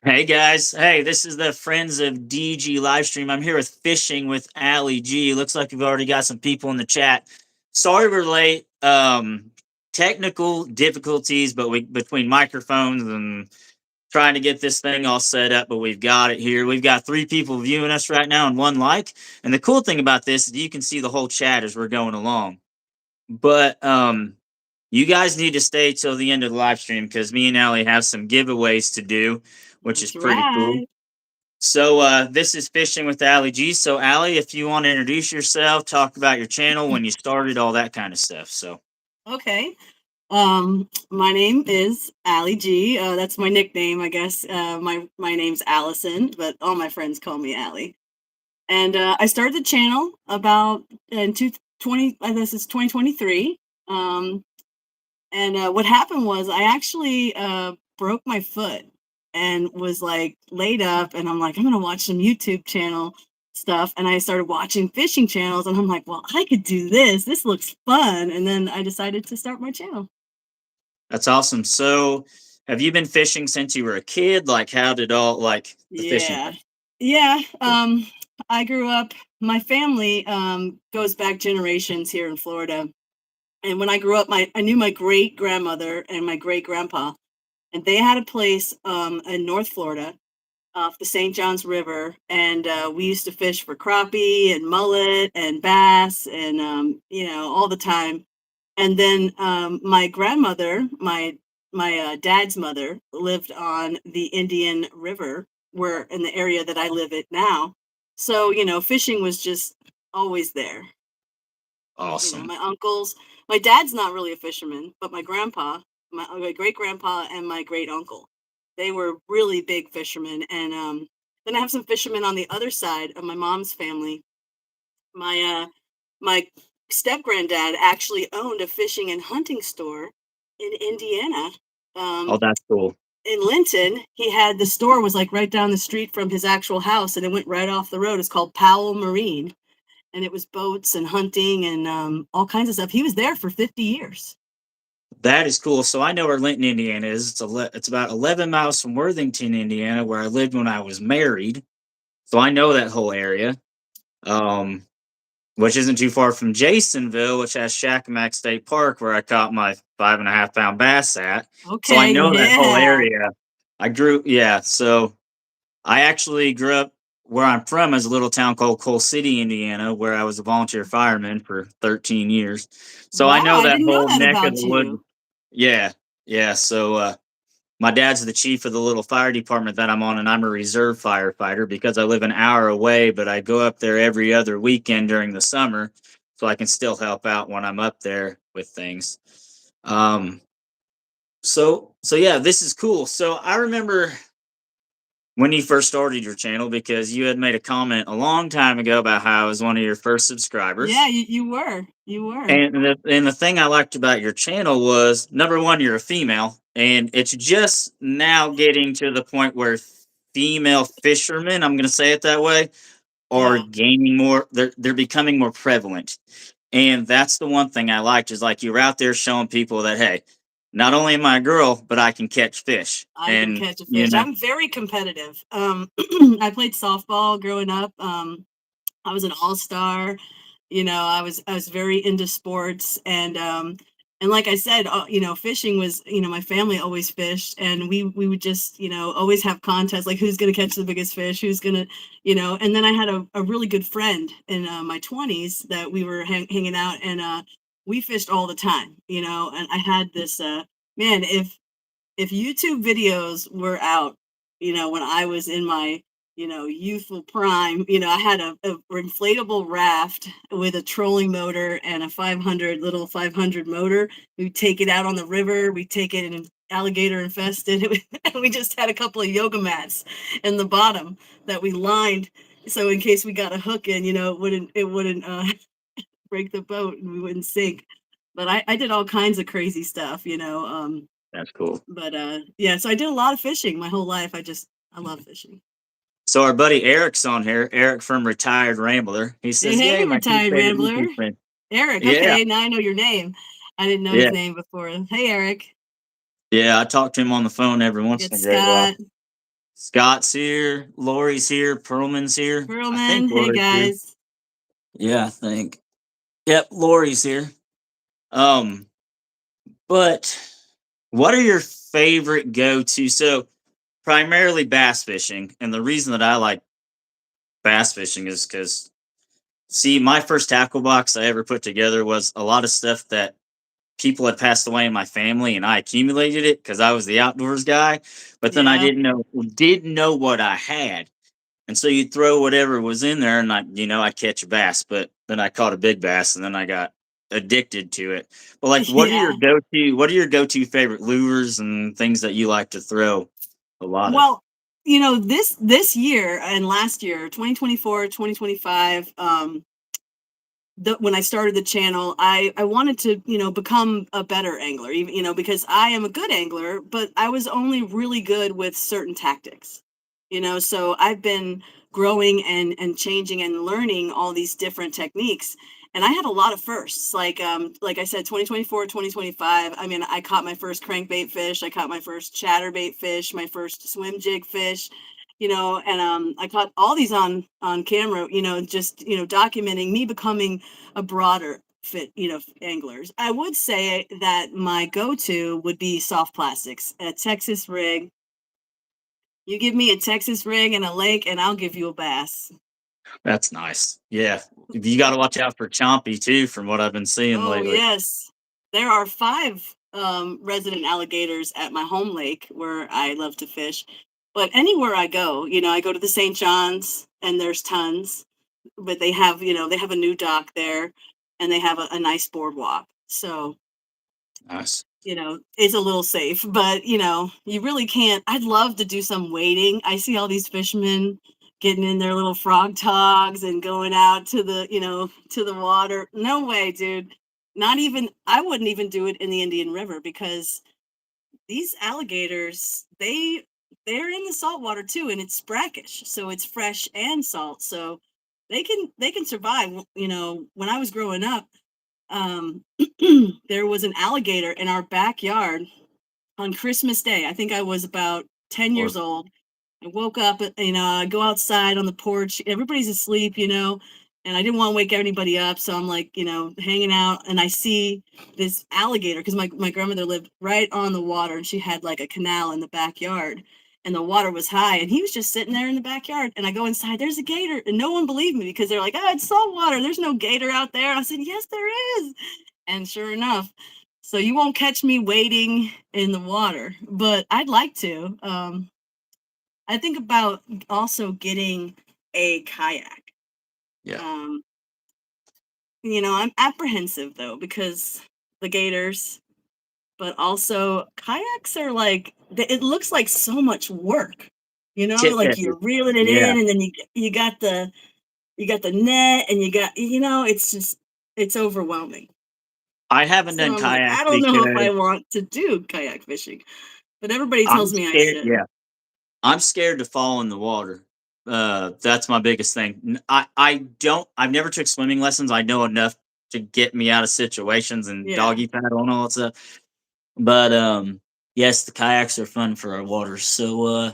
Hey guys, hey, this is the Friends of DG Livestream. I'm here with Fishing with AllyG. Looks like we've already got some people in the chat. Sorry we're late. Technical difficulties, but we between microphones and trying to get this thing all set up, but we've got it here. We've got 3 people viewing us right now and 1 like. And the cool thing about this is you can see the whole chat as we're going along. But you guys need to stay till the end of the live stream because me and Allie have some giveaways to do, which is That's pretty cool. right. So this is Fishing with AllyG. So Allie, if you want to introduce yourself, talk about your channel, when you started, all that kind of stuff. So Okay. My name is AllyG. That's my nickname, I guess. My name's Allison, but all my friends call me Allie. And I started the channel about in 2020. I guess it's 2023. Um, and what happened was I actually broke my foot and was like laid up, and I'm like, I'm gonna watch some YouTube channel stuff, and I started watching fishing channels, and I'm like, well, I could do this. This looks fun, and then I decided to start my channel. that's awesome. So have you been fishing since you were a kid? Like, how did all like the fishing Yeah, thing? yeah. I grew up. My family goes back generations here in Florida, and when I grew up, I knew my great grandmother and my great grandpa, and they had a place in North Florida off the St. Johns River, and we used to fish for crappie and mullet and bass, and all the time. And then my grandmother, my dad's mother, lived on the Indian River, where in the area that I live at now. So fishing was just always there. Awesome. My uncles, my dad's not really a fisherman, but my grandpa, my great grandpa, and my great uncle, they were really big fishermen. And then I have some fishermen on the other side of my mom's family. My step granddad actually owned a fishing and hunting store in Indiana. Oh, Um, that's cool. in Linton, he had the store was like right down the street from his actual house, and it went right off the road. It's called Powell Marine, and it was boats and hunting and all kinds of stuff. He was there for 50 years. That is cool. So I know where Linton, Indiana is. It's about 11 miles from Worthington, Indiana, where I lived when I was married. So I know that whole area. Um, which isn't too far from Jasonville, which has Shakamak State Park, where I caught my 5.5 pound bass at. So I Okay, know that whole yeah. area. Yeah. So I actually grew up where I'm from is a little town called Coal City, Indiana, where I was a volunteer fireman for 13 years. So I Wow, know I that didn't know whole that neck of about the woods. you. Yeah. Yeah. So my dad's the chief of the little fire department that I'm on, and I'm a reserve firefighter because I live an hour away, but I go up there every other weekend during the summer so I can still help out when I'm up there with things. Um, so yeah, this is cool. So I remember when you first started your channel because you had made a comment a long time ago about how I was one of your first Yeah, subscribers. you were. You were. And the thing I liked about your channel was number one, you're a female, and it's just now getting to the point where female fishermen, I'm going to say it that way, are Yeah, gaining more. They're becoming more prevalent, and that's the one thing I liked is like you're out there showing people that hey, not only am I a girl, but I can catch fish, I can and catch a fish. I'm very competitive. I played softball growing up. I was an all-star. I was very into sports, and like I said, fishing was, my family always fished, and we would just, always have contests like who's going to catch the biggest fish, who's going to, and then I had a really good friend in my 20s that we were hanging out, and we fished all the time, and I had this man, if YouTube videos were out, when I was in my, youthful prime, I had a inflatable raft with a trolling motor and a 500 motor. We'd take it out on the river. We take it in alligator infested. And we just had a couple of yoga mats in the bottom that we lined. So in case we got a hook in, it wouldn't break the boat and we wouldn't sink. But I did all kinds of crazy stuff, that's cool. but yeah, so I did a lot of fishing my whole life. I love fishing. So our buddy Eric's on here. Eric from Retired Rambler. He Hey, says, "Yay, hey, my two retired favorite rambler. YouTube friends." Eric. Yeah, Okay, now I know your name. I didn't know his yeah, name before. Hey, Eric. yeah. I talk to him on the phone every We once got in a great while. Scott. Scott's here, Lori's here, Perlman's here. I think Perlman, hey Lori's here. guys. Yeah, I think. Yep, Lori's here. Um, but what are your favorite go-to? So primarily bass fishing, and the reason that I like bass fishing is because see, my first tackle box I ever put together was a lot of stuff that people had passed away in my family, and I accumulated it because I was the outdoors guy. But then I Yeah. didn't know what I had. And so you'd throw whatever was in there, and I catch a bass, but then I caught a big bass, and then I got addicted to it. But like, Yeah. what are your go-to favorite lures and things that you like to throw a lot of? Well, this year and last year, 2024, 2025, when I started the channel, I wanted to, become a better angler, even, because I am a good angler, but I was only really good with certain tactics, so I've been growing and changing and learning all these different techniques. And I had a lot of firsts, like I said, 2024, 2025. I mean, I caught my first crankbait fish, I caught my first chatterbait fish, my first swim jig fish, and I caught all these on camera, just documenting me becoming a broader fit, anglers. I would say that my go-to would be soft plastics, a Texas rig. You give me a Texas rig and a lake, and I'll give you a bass. That's nice. Yeah, you got to watch out for chompy too, from what I've been seeing Oh lately. yes, there are 5 resident alligators at my home lake where I love to fish. But anywhere I go, I go to the St. John's, and there's tons. But they have a new dock there, and they have a nice boardwalk. So Nice. it's a little safe, but you really can't. I'd love to do some wading. I see all these fishermen getting in their little frog togs and going out to the water. No way, dude. Not even, I wouldn't even do it in the Indian River, because these alligators, they're in the salt water too, and it's brackish, so it's fresh and salt. So they can survive. When I was growing up, um, there was an alligator in our backyard on Christmas Day. I think I was about 10 Or years old. I woke up, I go outside on the porch. Everybody's asleep, and I didn't want to wake anybody up. So I'm like, hanging out, and I see this alligator, because my grandmother lived right on the water, and she had like a canal in the backyard, and the water was high, and he was just sitting there in the backyard. And I go inside, there's a gator, and no one believed me, because they're like, oh, it's salt water. There's no gator out there. And I said, yes, there is. And sure enough, so you won't catch me wading in the water, but I'd like to. I think about also getting a kayak. yeah, Um, I'm apprehensive though, because the gators, but also kayaks are like, it looks like so much work. tip Like heavy. you're reeling it Yeah, in, and then you got the net, and it's overwhelming. I haven't So done I'm like, kayak I don't know if I because want to do kayak fishing, but everybody I'm tells me I scared. should. Yeah, I'm scared to fall in the water. That's my biggest thing. I don't. I've never took swimming lessons. I know enough to get me out of situations and Yeah. doggy paddle and all that stuff. But yes, the kayaks are fun for our waters. So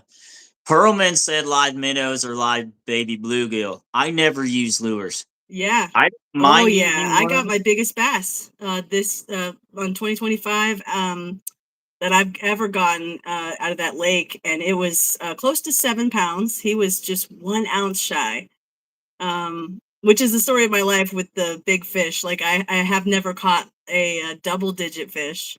Perlman said live minnows or live baby bluegill. I never use lures. Yeah. I don't Oh mind yeah. using I got worms. my biggest bass this on 2025 that I've ever gotten out of that lake, and it was close to 7 pounds. He was just 1 ounce shy. Which is the story of my life with the big fish. Like I have never caught a double digit fish.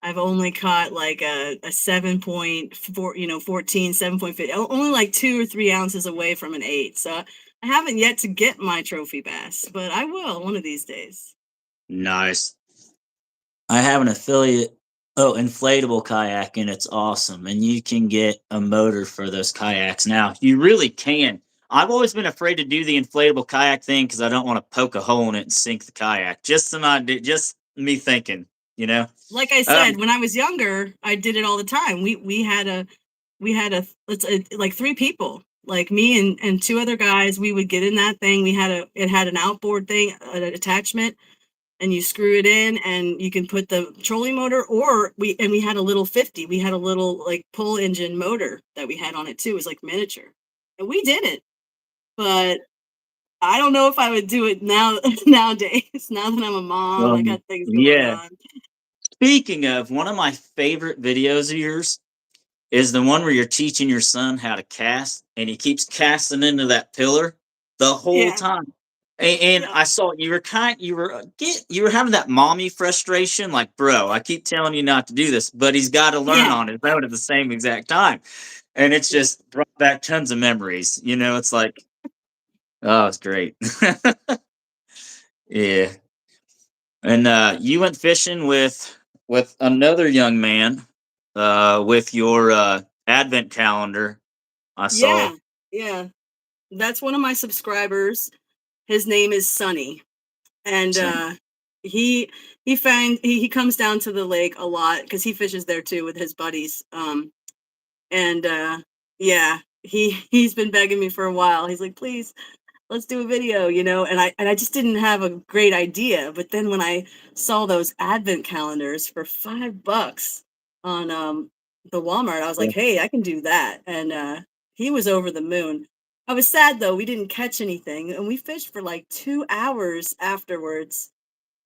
I've only caught like a 7.4, 14, 7.5, only like 2 or 3 ounces away from an 8. So I haven't yet to get my trophy bass, but I will one of these days. Nice. I have an affiliate. Oh, inflatable kayak, and it's awesome. And you can get a motor for those kayaks now. You really can. I've always been afraid to do the inflatable kayak thing because I don't want to poke a hole in it and sink the kayak. Just an idea. Just me thinking. You know. Like I Um, said, when I was younger, I did it all the time. We had a like 3 people, like me and 2 other guys. We would get in that thing. It had an outboard thing, an attachment. and you screw it in, and you can put the trolling motor, or we had a little 50. We had a little like pull engine motor that we had on it too. It was like miniature, and we did it. But I don't know if I would do it now nowadays. Now that I'm a mom, I got things going Yeah. on. Speaking of, one of my favorite videos of yours is the one where you're teaching your son how to cast, and he keeps casting into that pillar the whole Yeah, time. And yeah, I saw you were having that mommy frustration, like, bro, I keep telling you not to do this, but he's got to learn yeah, on his own at the same exact time, and it's yeah. just brought back tons of memories. It's like, oh, it's great. Yeah. And you went fishing with another young man, with your advent calendar. I saw. Yeah, yeah. That's one of my subscribers. His name is Sunny, and So, he he comes down to the lake a lot because he fishes there too with his buddies. And yeah, he's been begging me for a while. He's like, please, let's do a video, and I just didn't have a great idea. But then when I saw those advent calendars for $5 on the Walmart, I was yeah. like, hey, I can do that. And he was over the moon. I was sad though, we didn't catch anything, and we fished for like 2 hours afterwards,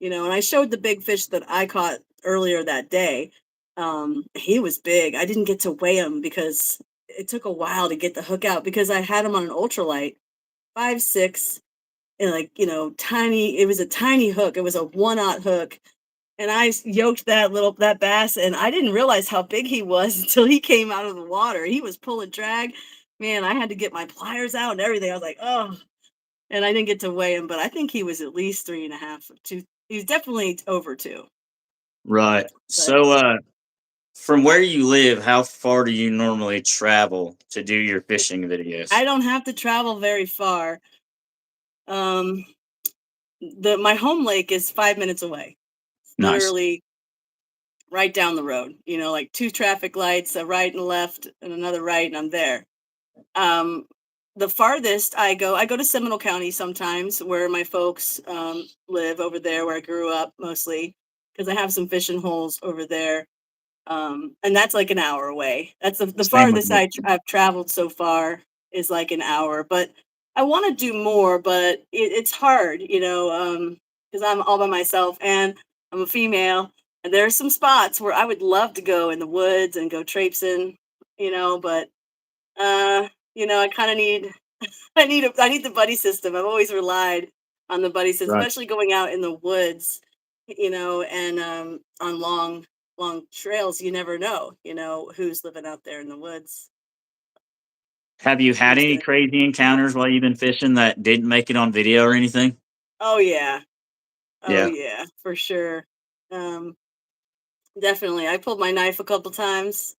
and I showed the big fish that I caught earlier that day. He was big. I didn't get to weigh him because it took a while to get the hook out because I had him on an ultralight, 5'6", and like, tiny. It was a tiny hook. It was a 1/0 hook. And I yoked that bass, and I didn't realize how big he was until he came out of the water. He was pulling drag. Man, I had to get my pliers out and everything. I was like, oh, and I didn't get to weigh him, but I think he was at least 3.5 or 2. He's definitely over 2. Right. But So, from where you live, how far do you normally travel to do your fishing videos? I don't have to travel very far. Um, the my home lake is 5 minutes away. Nice. Literally right down the road. Like 2 traffic lights, a right and left, and another right, and I'm there. Um, the farthest I go to Seminole County sometimes, where my folks live over there, where I grew up mostly, because I have some fishing holes over there. And that's like an hour away. That's the Same with farthest me. I've traveled so far, is like an hour. But I want to do more, but it's hard, because I'm all by myself and I'm a female. And there are some spots where I would love to go in the woods and go traipsing, but I kind of need I need the buddy system. I've always relied on the buddy system, Right. especially going out in the woods, and on long trails. You never know, who's living out there in the woods. Have you had Who's any gonna crazy encounters while you've been fishing that didn't make it on video or anything? Oh yeah. Oh Yeah. yeah, for sure. Um, Definitely. I pulled my knife a couple times.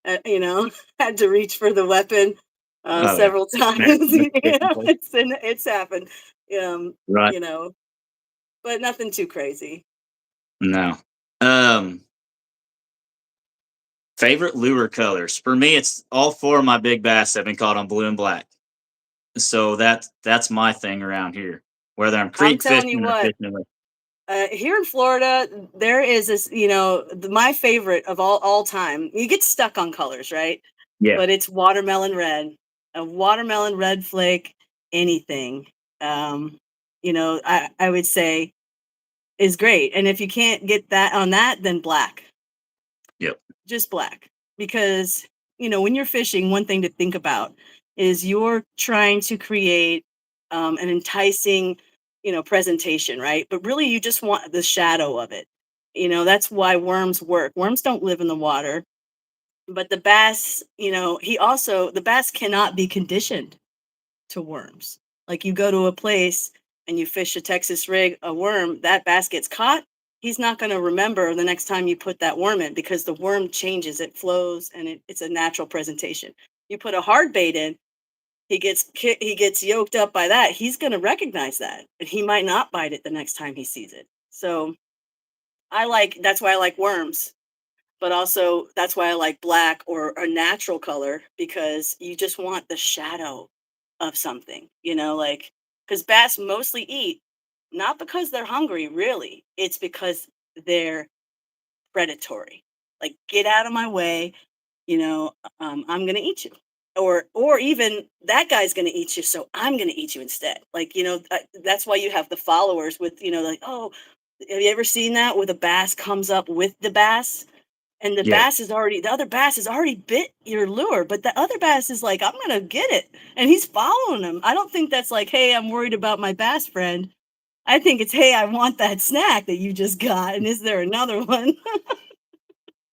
Had to reach for the weapon Oh yeah. several times. Basically. It's happened. Um, Right. you know, but nothing too crazy. No. Um, Favorite lure colors. For me, it's all four of my big bass have been caught on blue and black. So that's my thing around here. Whether I'm I'm creek telling you fishing or what, fishing with. here in Florida, there is this, my favorite of all time. You get stuck on colors, right? Yeah. But it's watermelon red, a watermelon red flake, anything. Um, I would say is great. And if you can't get that on that, then black, Yep. just black. Because, when you're fishing, one thing to think about is you're trying to create an enticing, presentation, right? But really, you just want the shadow of it. That's why worms work. Worms don't live in the water, but the bass, the bass cannot be conditioned to worms. Like, you go to a place and you fish a Texas rig, a worm, that bass gets caught. He's not going to remember the next time you put that worm in, because the worm changes, it flows, and it's a natural presentation. You put a hard bait in, he gets yoked up by that. He's going to recognize that, and he might not bite it the next time he sees it. So that's why I like worms, but also that's why I like black or a natural color, because you just want the shadow of something, like, because bass mostly eat. not because they're hungry, really. It's because they're predatory. Like, get out of my way, you know, I'm gonna eat you. Or even that guy's gonna eat you, so I'm gonna eat you instead. Like, that's why you have the followers with, like, oh, have you ever seen that where the bass comes up with the bass? And Yeah. the other bass has already bit your lure, but the other bass is like, I'm gonna get it. And he's following him. I don't think that's like, hey, I'm worried about my bass friend. I think it's, hey, I want that snack that you just got. And is there another one?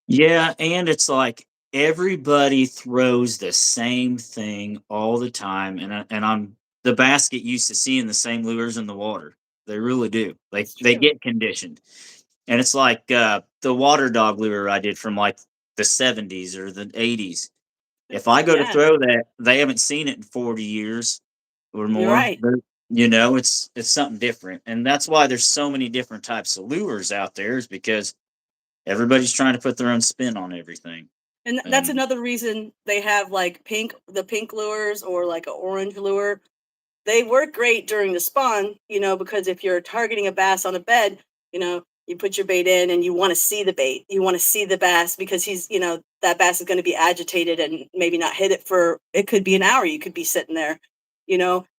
Yeah, and it's like everybody throws the same thing all the time, and I'm the bass get used to seeing the same lures in the water. They really do. Like That's they true. get conditioned, and it's like the water dog lure I did from like the '70s or the '80s. If I go to Yeah, throw that, they haven't seen it in 40 years or you're more. right. It's something different, and that's why there's so many different types of lures out there. Is because everybody's trying to put their own spin on everything. And that's And another reason they have like the pink lures or like an orange lure. They work great during the spawn, because if you're targeting a bass on a bed, you put your bait in and you want to see the bait. You want to see the bass because that bass is going to be agitated and maybe not hit it it could be an hour. You could be sitting there,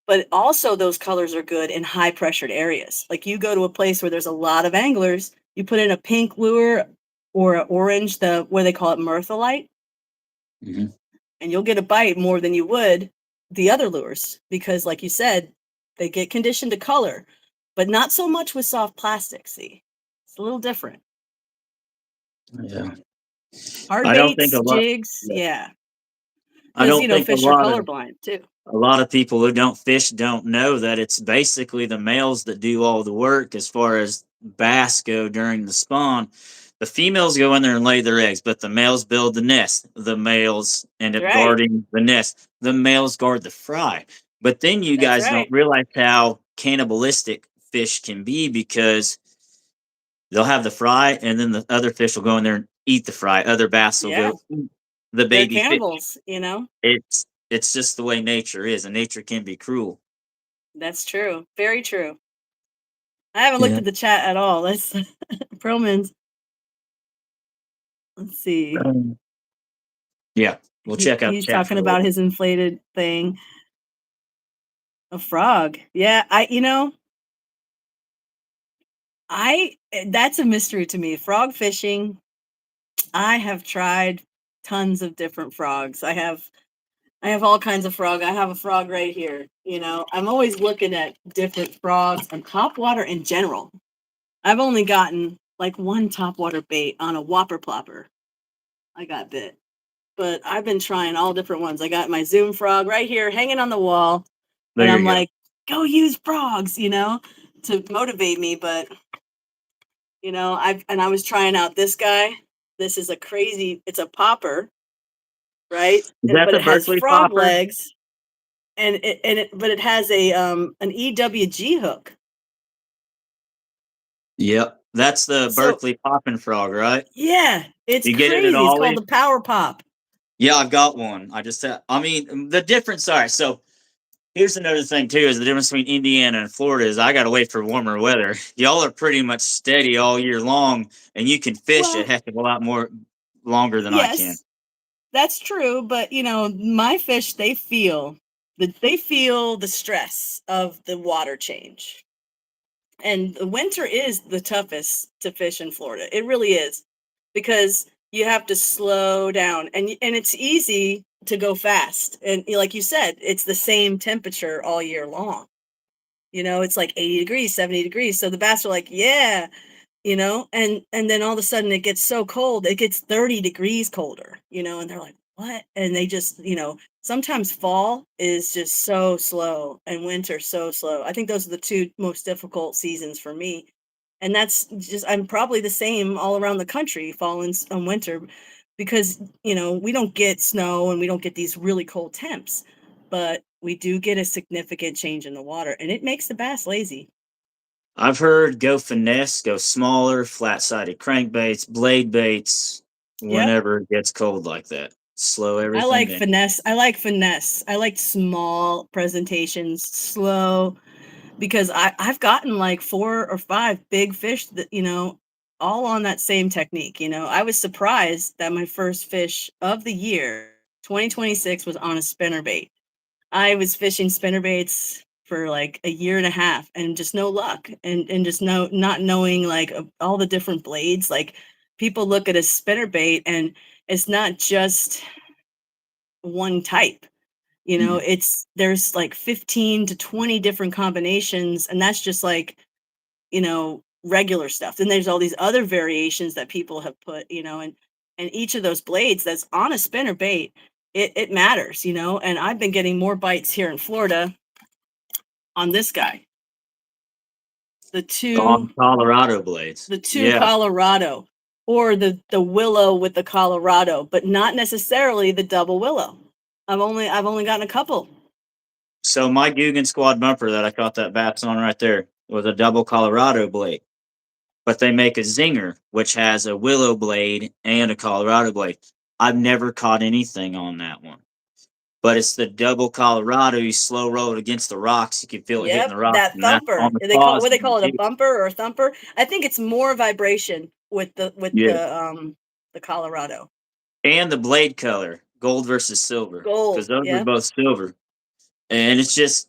but also those colors are good in high pressured areas. Like you go to a place where there's a lot of anglers, you put in a pink lure or an orange, where they call it myrtholite, Mhm. and you'll get a bite more than you would the other lures because, like you said, they get conditioned to color, but not so much with soft plastic. See, it's a little different. Yeah. Hard I don't think baits, a lot jigs, yeah. yeah, I because don't think fish are colorblind too. a lot of people who don't fish don't know that it's basically the males that do all the work as far as bass go during the spawn. The females go in there and lay their eggs, but the males build the nest. The males end up Right, guarding the nest. The males guard the fry. But then you that's guys don't right. realize how cannibalistic fish can be because they'll have the fry and then the other fish will go in there and eat the fry. Other bass will Yeah, go eat the they're baby fish. cannibals. It's just the way nature is, and nature can be cruel. That's true. Very true. I haven't looked Yeah. at the chat at all. Let's Promans. Let's see. Yeah, we'll check out the He's chat for talking a little about bit. his inflated thing. A frog. Yeah, I that's a mystery to me. Frog fishing, I have tried tons of different frogs. I have all kinds of frog. I have a frog right here. I'm always looking at different frogs and topwater in general. I've only gotten like one topwater bait on a whopper plopper. I got bit. But I've been trying all different ones. I got my Zoom frog right here hanging on the wall. And There I'm you go. like, go use frogs, to motivate me. But I was trying out this guy. This is it's a popper, right? Is that But the it has Berkeley frog popper? legs, but it has an EWG hook. Yep, that's the So Berkeley popping frog, right? yeah, it's You get it at crazy. It's called Ollie? the Power Pop. Yeah, I've got one. I mean, the difference. All right, so here's another thing too: is the difference between Indiana and Florida is I got to wait for warmer weather. Y'all are pretty much steady all year long, and you can fish a Well, heck of a lot more longer than I can. yes, that's true, but my fish they feel the stress of the water change. And the winter is the toughest to fish in Florida. It really is because you have to slow down and it's easy to go fast. And like you said, it's the same temperature all year long. It's like 80 degrees, 70 degrees. So the bass are like, yeah, and then all of a sudden it gets so cold, it gets 30 degrees colder, and they're like, what? And they just, sometimes fall is just so slow and winter so slow. I think those are the two most difficult seasons for me. And that's just, I'm probably the same all around the country, fall and winter, because, we don't get snow and we don't get these really cold temps, but we do get a significant change in the water and it makes the bass lazy. I've heard go finesse, go smaller, flat-sided crankbaits, blade baits, Yep. whenever it gets cold like that. Slow I everything like down. finesse. I like finesse. I like small presentations, slow. because I've gotten like 4 or 5 big fish that, all on that same technique. I was surprised that my first fish of the year, 2026, was on a spinnerbait. I was fishing spinnerbaits for like a year and a half and just no luck, and just not knowing like all the different blades. Like, people look at a spinnerbait and it's not just one type. There's like 15 to 20 different combinations, and that's just like, regular stuff. Then there's all these other variations that people have put, and each of those blades that's on a spinner bait, it matters, and I've been getting more bites here in Florida on this guy. The two Colorado blades. Yeah. Colorado, or the willow with the Colorado, but not necessarily the double willow. I've only gotten a couple. So my Guggen Squad bumper that I caught that bass on right there was a double Colorado blade. But they make a zinger, which has a willow blade and a Colorado blade. I've never caught anything on that one. But it's the double Colorado. You slow roll it against the rocks. You can feel it hitting the rocks. That thumper. What they call it, a bumper or a thumper? I think it's more vibration with the Colorado. And the blade color, gold versus silver. Gold. Because those are both silver. And it's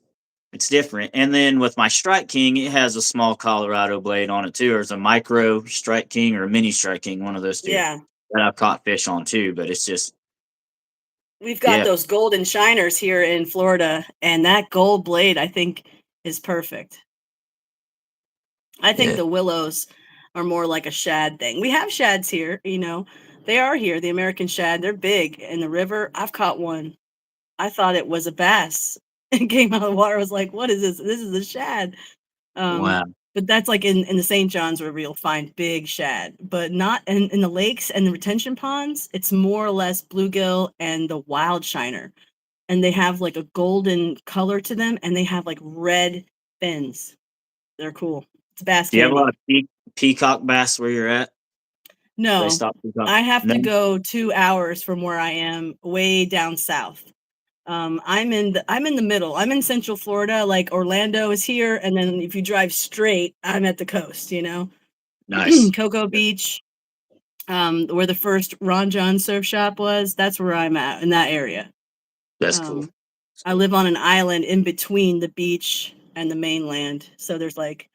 different. And then with my Strike King, it has a small Colorado blade on it too. There's a micro Strike King or a mini Strike King, one of those two. Yeah. That I've caught fish on too, but it's just. We've got those golden shiners here in Florida, and that gold blade, I think, is perfect. I think the willows are more like a shad thing. We have shads here, they are here, the American shad. They're big in the river. I've caught one. I thought it was a bass. It came out of the water. I was like, what is this? This is a shad. Wow. But that's like in the St. John's River, you'll find big shad, but not in the lakes and the retention ponds. It's more or less bluegill and the wild shiner. And they have like a golden color to them, and they have like red fins. They're cool. It's bass candy. Do you have a lot of peacock bass where you're at? No, I have to go 2 hours from where I am, way down south. I'm in the middle. I'm in Central Florida. Like, Orlando is here, and then if you drive straight, I'm at the coast. Nice. Cocoa Beach, where the first Ron John surf shop was. That's where I'm at, in that area. That's cool. I live on an island in between the beach and the mainland, so there's like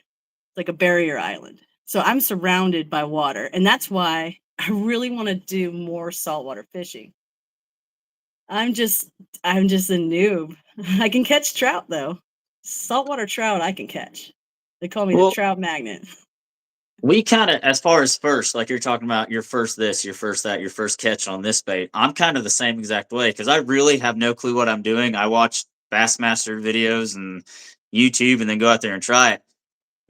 a barrier island. So I'm surrounded by water, and that's why I really want to do more saltwater fishing. I'm just a noob. I can catch trout though. Saltwater trout I can catch. They call me the trout magnet. We kind of, as far as first, like you're talking about your first this, your first that, your first catch on this bait, I'm kind of the same exact way because I really have no clue what I'm doing. I watch Bassmaster videos and YouTube and then go out there and try it.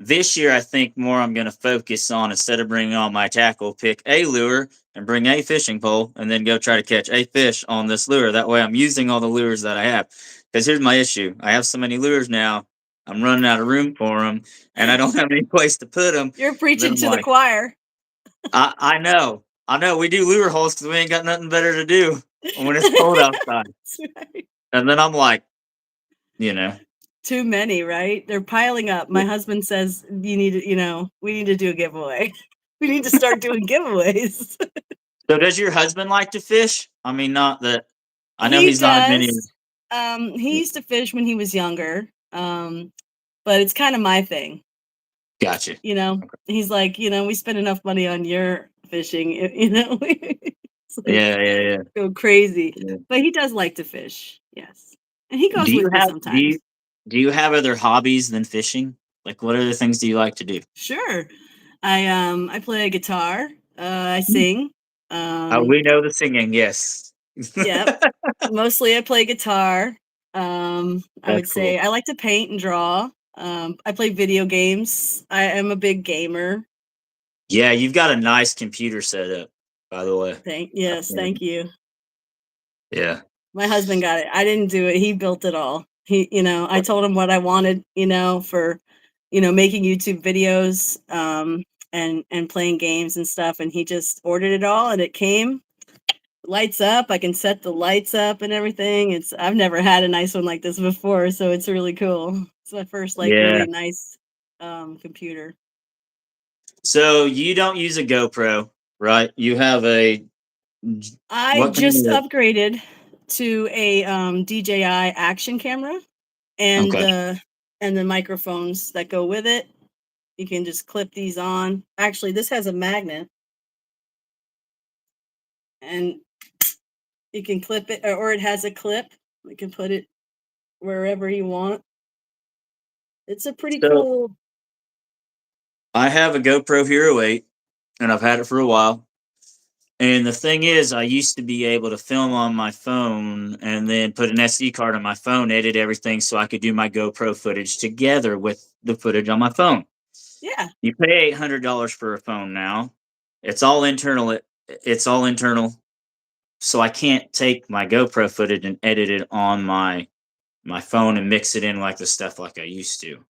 This year, I think more I'm going to focus on, instead of bringing on my tackle, pick a lure and bring a fishing pole and then go try to catch a fish on this lure. That way I'm using all the lures that I have. Because here's my issue. I have so many lures now, I'm running out of room for them, and I don't have any place to put them. You're preaching to the choir. I know. We do lure holes because we ain't got nothing better to do when it's cold outside. That's right. And then I'm like, too many, right? They're piling up. My husband says we need to do a giveaway. We need to start doing giveaways. So does your husband like to fish? I mean, not that I know he's not as many. He used to fish when he was younger. But it's kind of my thing. Gotcha. He's like, we spend enough money on your fishing, Yeah. Go crazy. Yeah. But he does like to fish. Yes. And he goes with me sometimes. Do you have other hobbies than fishing? Like, what other things do you like to do? Sure. I play guitar. I sing. We know the singing, yes. Yep. Mostly I play guitar. I would say I like to paint and draw. I play video games. I am a big gamer. Yeah, you've got a nice computer setup, by the way. Thank you. Yeah. My husband got it. I didn't do it. He built it all. I told him what I wanted, for, making YouTube videos, and playing games and stuff. And he just ordered it all, and it came lights up. I can set the lights up and everything. I've never had a nice one like this before, so it's really cool. It's my first like Yeah. really nice computer. So you don't use a GoPro, right? You have I what kind just of? upgraded to a DJI action camera and Okay. the microphones that go with it. You can just clip these on. Actually, this has a magnet, and you can clip it, or it has a clip. You can put it wherever you want. It's a pretty So cool. I have a GoPro Hero 8, and I've had it for a while. And the thing is, I used to be able to film on my phone and then put an SD card on my phone, edit everything so I could do my GoPro footage together with the footage on my phone. Yeah. You pay $800 for a phone now. It's all internal. It's all internal. So I can't take my GoPro footage and edit it on my phone and mix it in like the stuff like I used to.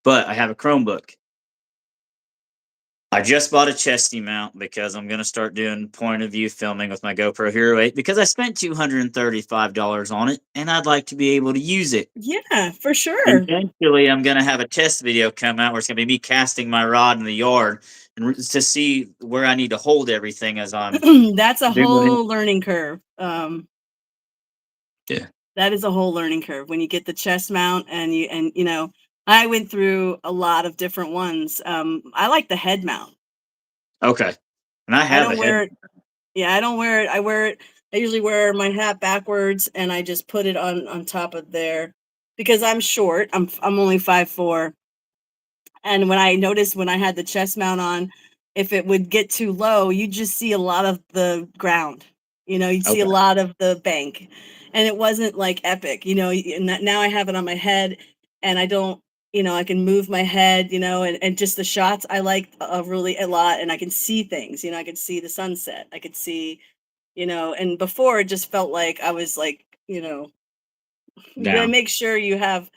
But I have a Chromebook. I just bought a chesty mount because I'm going to start doing point of view filming with my GoPro Hero 8 because I spent $235 on it and I'd like to be able to use it. Yeah, for sure. Eventually, I'm going to have a test video come out where it's going to be me casting my rod in the yard and to see where I need to hold everything as I'm That's a doing it. whole learning curve. Yeah. That is a whole learning curve when you get the chest mount and you know, I went through a lot of different ones. I like the head mount. Okay. And I I have a don't head. wear it. Yeah, I don't wear it. I wear it. I usually wear my hat backwards and I just put it on top of there because I'm short. I'm only 5'4". And when I noticed when I had the chest mount on, if it would get too low, you just see a lot of the ground. You know, you'd see a Okay. lot of the bank. And it wasn't like epic, you know. Now I have it on my head and I don't, you know, I can move my head, you know, and just the shots I like really a lot. And I can see things, you know, I could see the sunset. I could see, you know, and before it just felt like I was like, you know, you gotta Down. make sure you have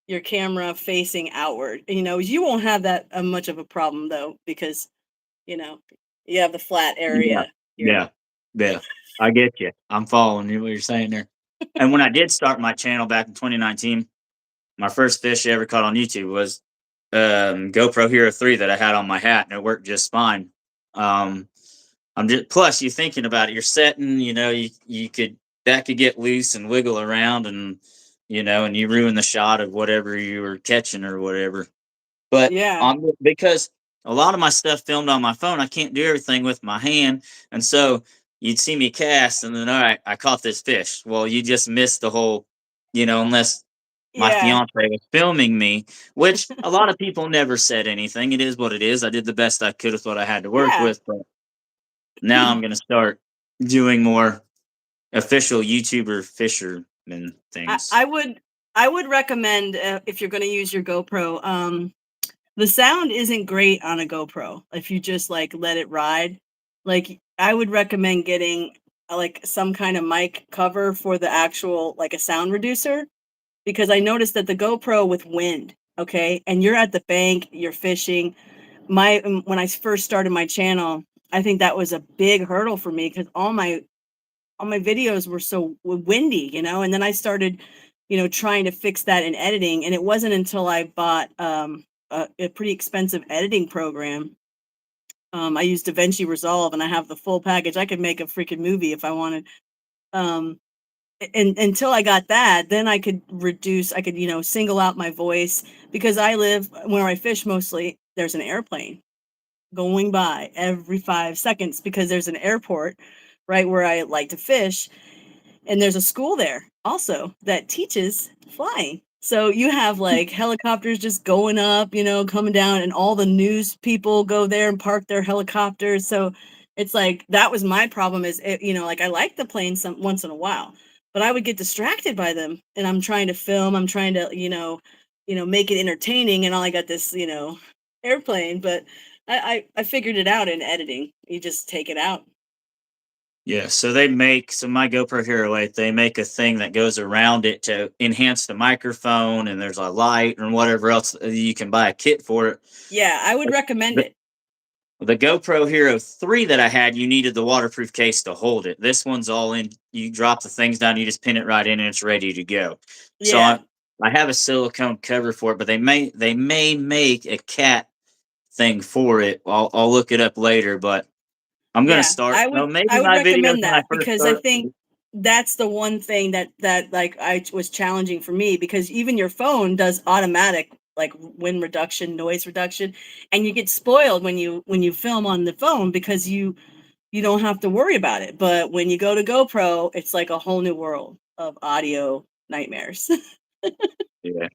your camera facing outward. You know, you won't have that much of a problem though, because you know you have the flat Yeah. area here. Yeah. Yeah. I get you. I'm following you what you're saying there. And when I did start my channel back in 2019, my first fish I ever caught on YouTube was GoPro Hero 3 that I had on my hat, and it worked just fine. Um, I'm just plus you thinking about it, you're setting, you could that could get loose and wiggle around, and and you ruin the shot of whatever you were catching or whatever. But Yeah, on because a lot of my stuff filmed on my phone, I can't do everything with my hand, and so you'd see me cast, and then all right, I caught this fish. Well, you just missed the whole, unless my yeah, fiance was filming me, which a lot of people never said anything. It is what it is. I did the best I could with what I had to work yeah. with, but now I'm gonna start doing more official YouTuber fisherman I, things. I would I would recommend if you're going to use your GoPro. The sound isn't great on a GoPro if you just like let it ride. Like I would recommend getting like some kind of mic cover for the actual like a sound reducer because I noticed that the GoPro with wind, okay, and you're at the bank, you're fishing. When I first started my channel, I think that was a big hurdle for me because all my videos were so windy, you know. And then I started, you know, trying to fix that in editing, and it wasn't until I bought a pretty expensive editing program. I used DaVinci Resolve, and I have the full package. I could make a freaking movie if I wanted. Um, and until I got that, then I could reduce. I could, you know, single out my voice because I live where I fish mostly. There's an airplane going by every 5 seconds because there's an airport right where I like to fish, and there's a school there also that teaches flying. So you have like helicopters just going up, you know, coming down, and all the news people go there and park their helicopters. So it's like that was my problem is you know, like I like the planes some once in a while, but I would get distracted by them, and I'm trying to film, I'm trying to, make it entertaining, and all I got this, you know, airplane. But I figured it out in editing. You just take it out. Yeah, so my GoPro Hero 8, they make a thing that goes around it to enhance the microphone, and there's a light and whatever else. You can buy a kit for it. Yeah, I would But recommend but it. The GoPro Hero 3 that I had, you needed the waterproof case to hold it. This one's all in. You drop the things down, you just pin it right in, and it's ready to go. So Yeah. I have a silicone cover for it, but they may make a cat thing for it. I'll look it up later, but I'm gonna Yeah, start. No, maybe I would my videos recommend when I that first because I start. think that's the one thing that like was challenging for me because even your phone does automatic like wind reduction, noise reduction, and you get spoiled when you film on the phone because you don't have to worry about it. But when you go to GoPro, it's like a whole new world of audio nightmares. Yeah,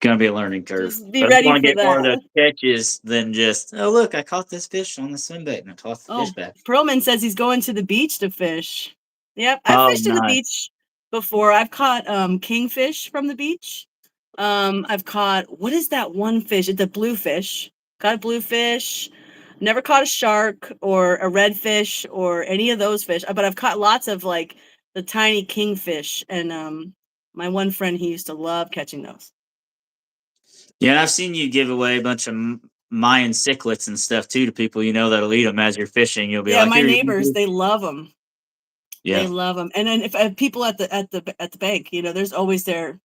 gonna be a learning curve. Just be But I ready want to for get more of that. those catches than just, oh look, I caught this fish on the swim bait and I caught the fish Oh, back. Perlman says he's going to the beach to fish. Yep, I've Oh, fished in the nice. beach before. I've caught kingfish from the beach. I've caught what is that one fish? The bluefish. Caught a bluefish. Never caught a shark or a redfish or any of those fish. But I've caught lots of like the tiny kingfish. And my one friend he used to love catching those. Yeah, and I've seen you give away a bunch of Mayan cichlids and stuff too to people you know that'll eat them as you're fishing. You'll be Yeah, like, my here, you neighbors they love them. They yeah. love them. And then if people at the bank, you know, there's always there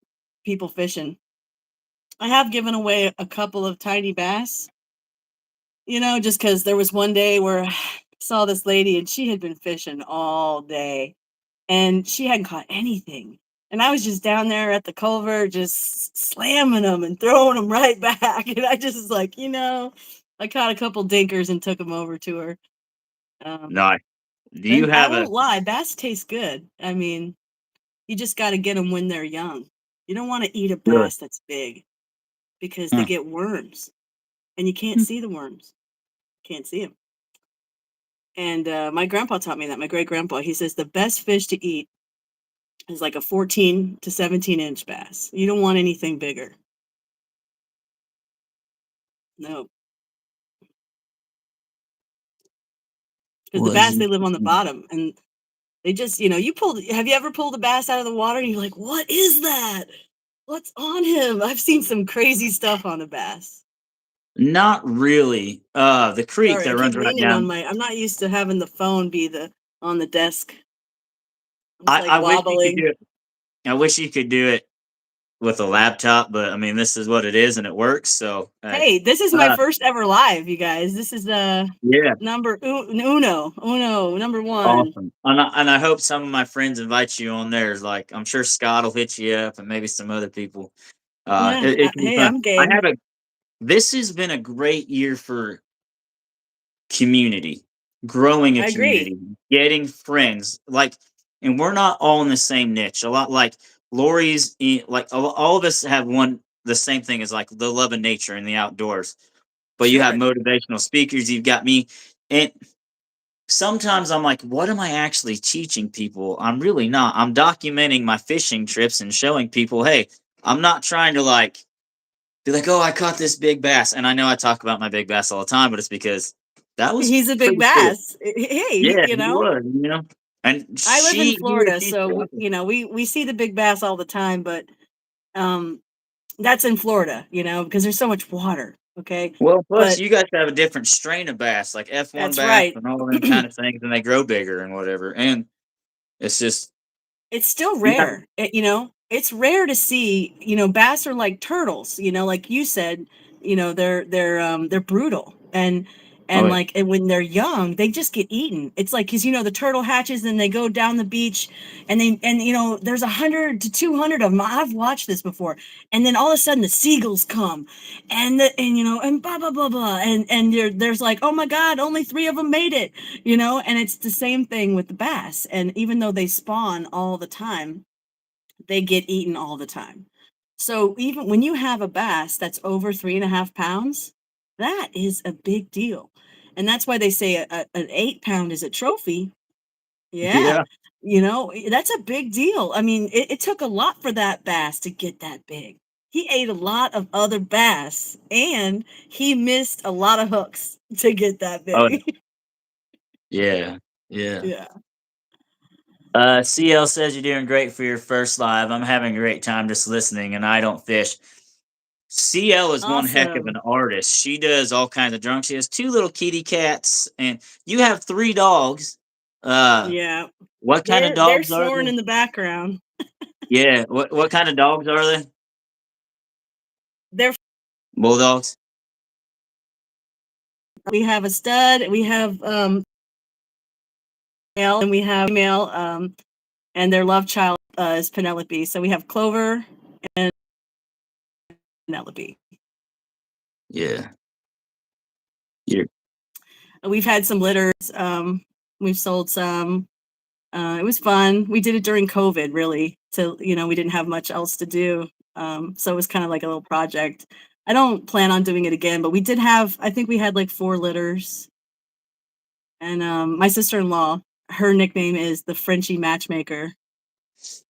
people fishing. I have given away a couple of tiny bass, you know, just because there was one day where I saw this lady and she had been fishing all day and she hadn't caught anything. And I was just down there at the culvert, just slamming them and throwing them right back. And I just was like, you know, I caught a couple dinkers and took them over to her. Um, Nice. Do you and I have a won't lie, bass taste good. I mean, you just got to get them when they're young. You don't want to eat a good? bass that's big because they Huh. get worms and you can't see the worms. Can't see them. And my grandpa taught me that. My great grandpa, he says the best fish to eat is like a 14 to 17-inch bass. You don't want anything bigger. No, because the Was bass they live on the bottom and they just, you know, have you ever pulled a bass out of the water and you're like, what is that? What's on him? I've seen some crazy stuff on a bass. not really. The creek Sorry, I that keep runs right leaning on down. my. I'm not used to having the phone be the on the desk. It's I, like I wish you could wobbling. do it. I wish you could do it with a laptop, but I mean, this is what it is, and it works. So, hey, Hey, this is my uh, first ever live, you guys. This is yeah, uno, number one. awesome. And I hope some of my friends invite you on theirs. Like, I'm sure Scott will hit you up, and maybe some other people. Yeah. It can be Hey, fun. I'm I game. have a. This has been a great year for community, growing a I agree. community, getting friends. Like, and we're not all in the same niche. A lot like Lori's, like all of us have the same thing as like the love of nature and the outdoors. But you have Sure. motivational speakers. You've got me, and sometimes I'm like, what am I actually teaching people? I'm really not. I'm documenting my fishing trips and showing people, hey, I'm not trying to like be like, oh, I caught this big bass. And I know I talk about my big bass all the time, but it's because that was He's a big pretty cool. bass. Hey, Yeah, you he know, was, you know. And I live in he or Florida, she so struggled. you know, we see the big bass all the time, but um that's in Florida, you know, because there's so much water, okay? Well, plus But you guys have a different strain of bass, like F1 that's bass right. and all them kind of things, and they grow bigger and whatever. And it's just It's still you have rare, you know? It's rare to see, you know, bass are like turtles, you know, like you said, you know, they're brutal. oh And yeah. like and when they're young, they just get eaten. It's like cuz you know the turtle hatches and they go down the beach and you know there's 100 to 200 of them. I've watched this before. And then all of a sudden the seagulls come and you know and blah blah blah blah and there's like, "Oh my god, only 3 of them made it." You know, and it's the same thing with the bass. And even though they spawn all the time, they get eaten all the time. So even when you have a bass that's over 3.5 pounds, that is a big deal. And that's why they say an 8 pound is a trophy. Yeah. Yeah. You know, that's a big deal. I mean, it took a lot for that bass to get that big. He ate a lot of other bass and he missed a lot of hooks to get that Oh big. yeah. Yeah. Yeah. CL says you're doing great for your first live. I'm having a great time just listening, and I don't fish. CL is one heck of an Awesome. artist. She does all kinds of drawings. She has 2 little kitty cats, and you have 3 dogs. Yeah. What kind of They're dogs are snoring they? in the background. Yeah, what kind of dogs are they? They're Bulldogs? we have a stud, we have male, and we have female, and their love child is Penelope. So we have Clover and Penelope. Yeah. You're We've had some litters. We've sold some. It was fun. We did it during COVID, really. So we didn't have much else to do. So it was kind of like a little project. I don't plan on doing it again, but we did have. I think we had like 4 litters. And my sister-in-law, her nickname is the Frenchie Matchmaker,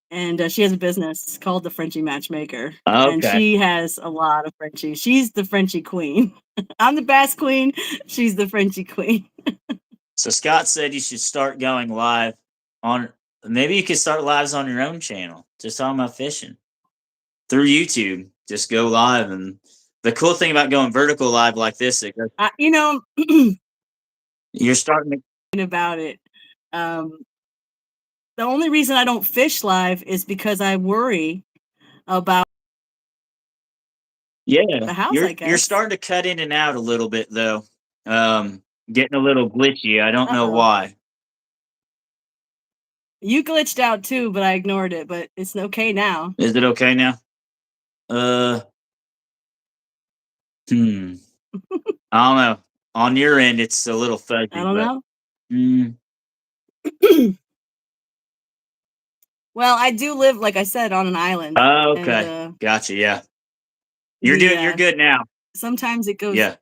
and she has a business called the Frenchie Matchmaker, and okay. she has a lot of Frenchies. She's the Frenchie queen. I'm the Bass queen. She's the Frenchie queen. So Scott said you should start going live on maybe you could start lives on your own channel, just talking about fishing through YouTube. Just go live, and the cool thing about going vertical live like this, you're starting to About it. The only reason I don't fish live is because I worry about the house, I you're guess. starting to cut in and out a little bit though. Getting a little glitchy. I don't know Uh-oh. why. You glitched out too, but I ignored it, but it's okay now. Is it okay now? Hmm. I don't know. On your end, it's a little fuzzy, I don't but know. mm, Well, I do live, like I said, on an island, oh, okay, and gotcha. Yeah, you're good now. sometimes it goes. Yeah,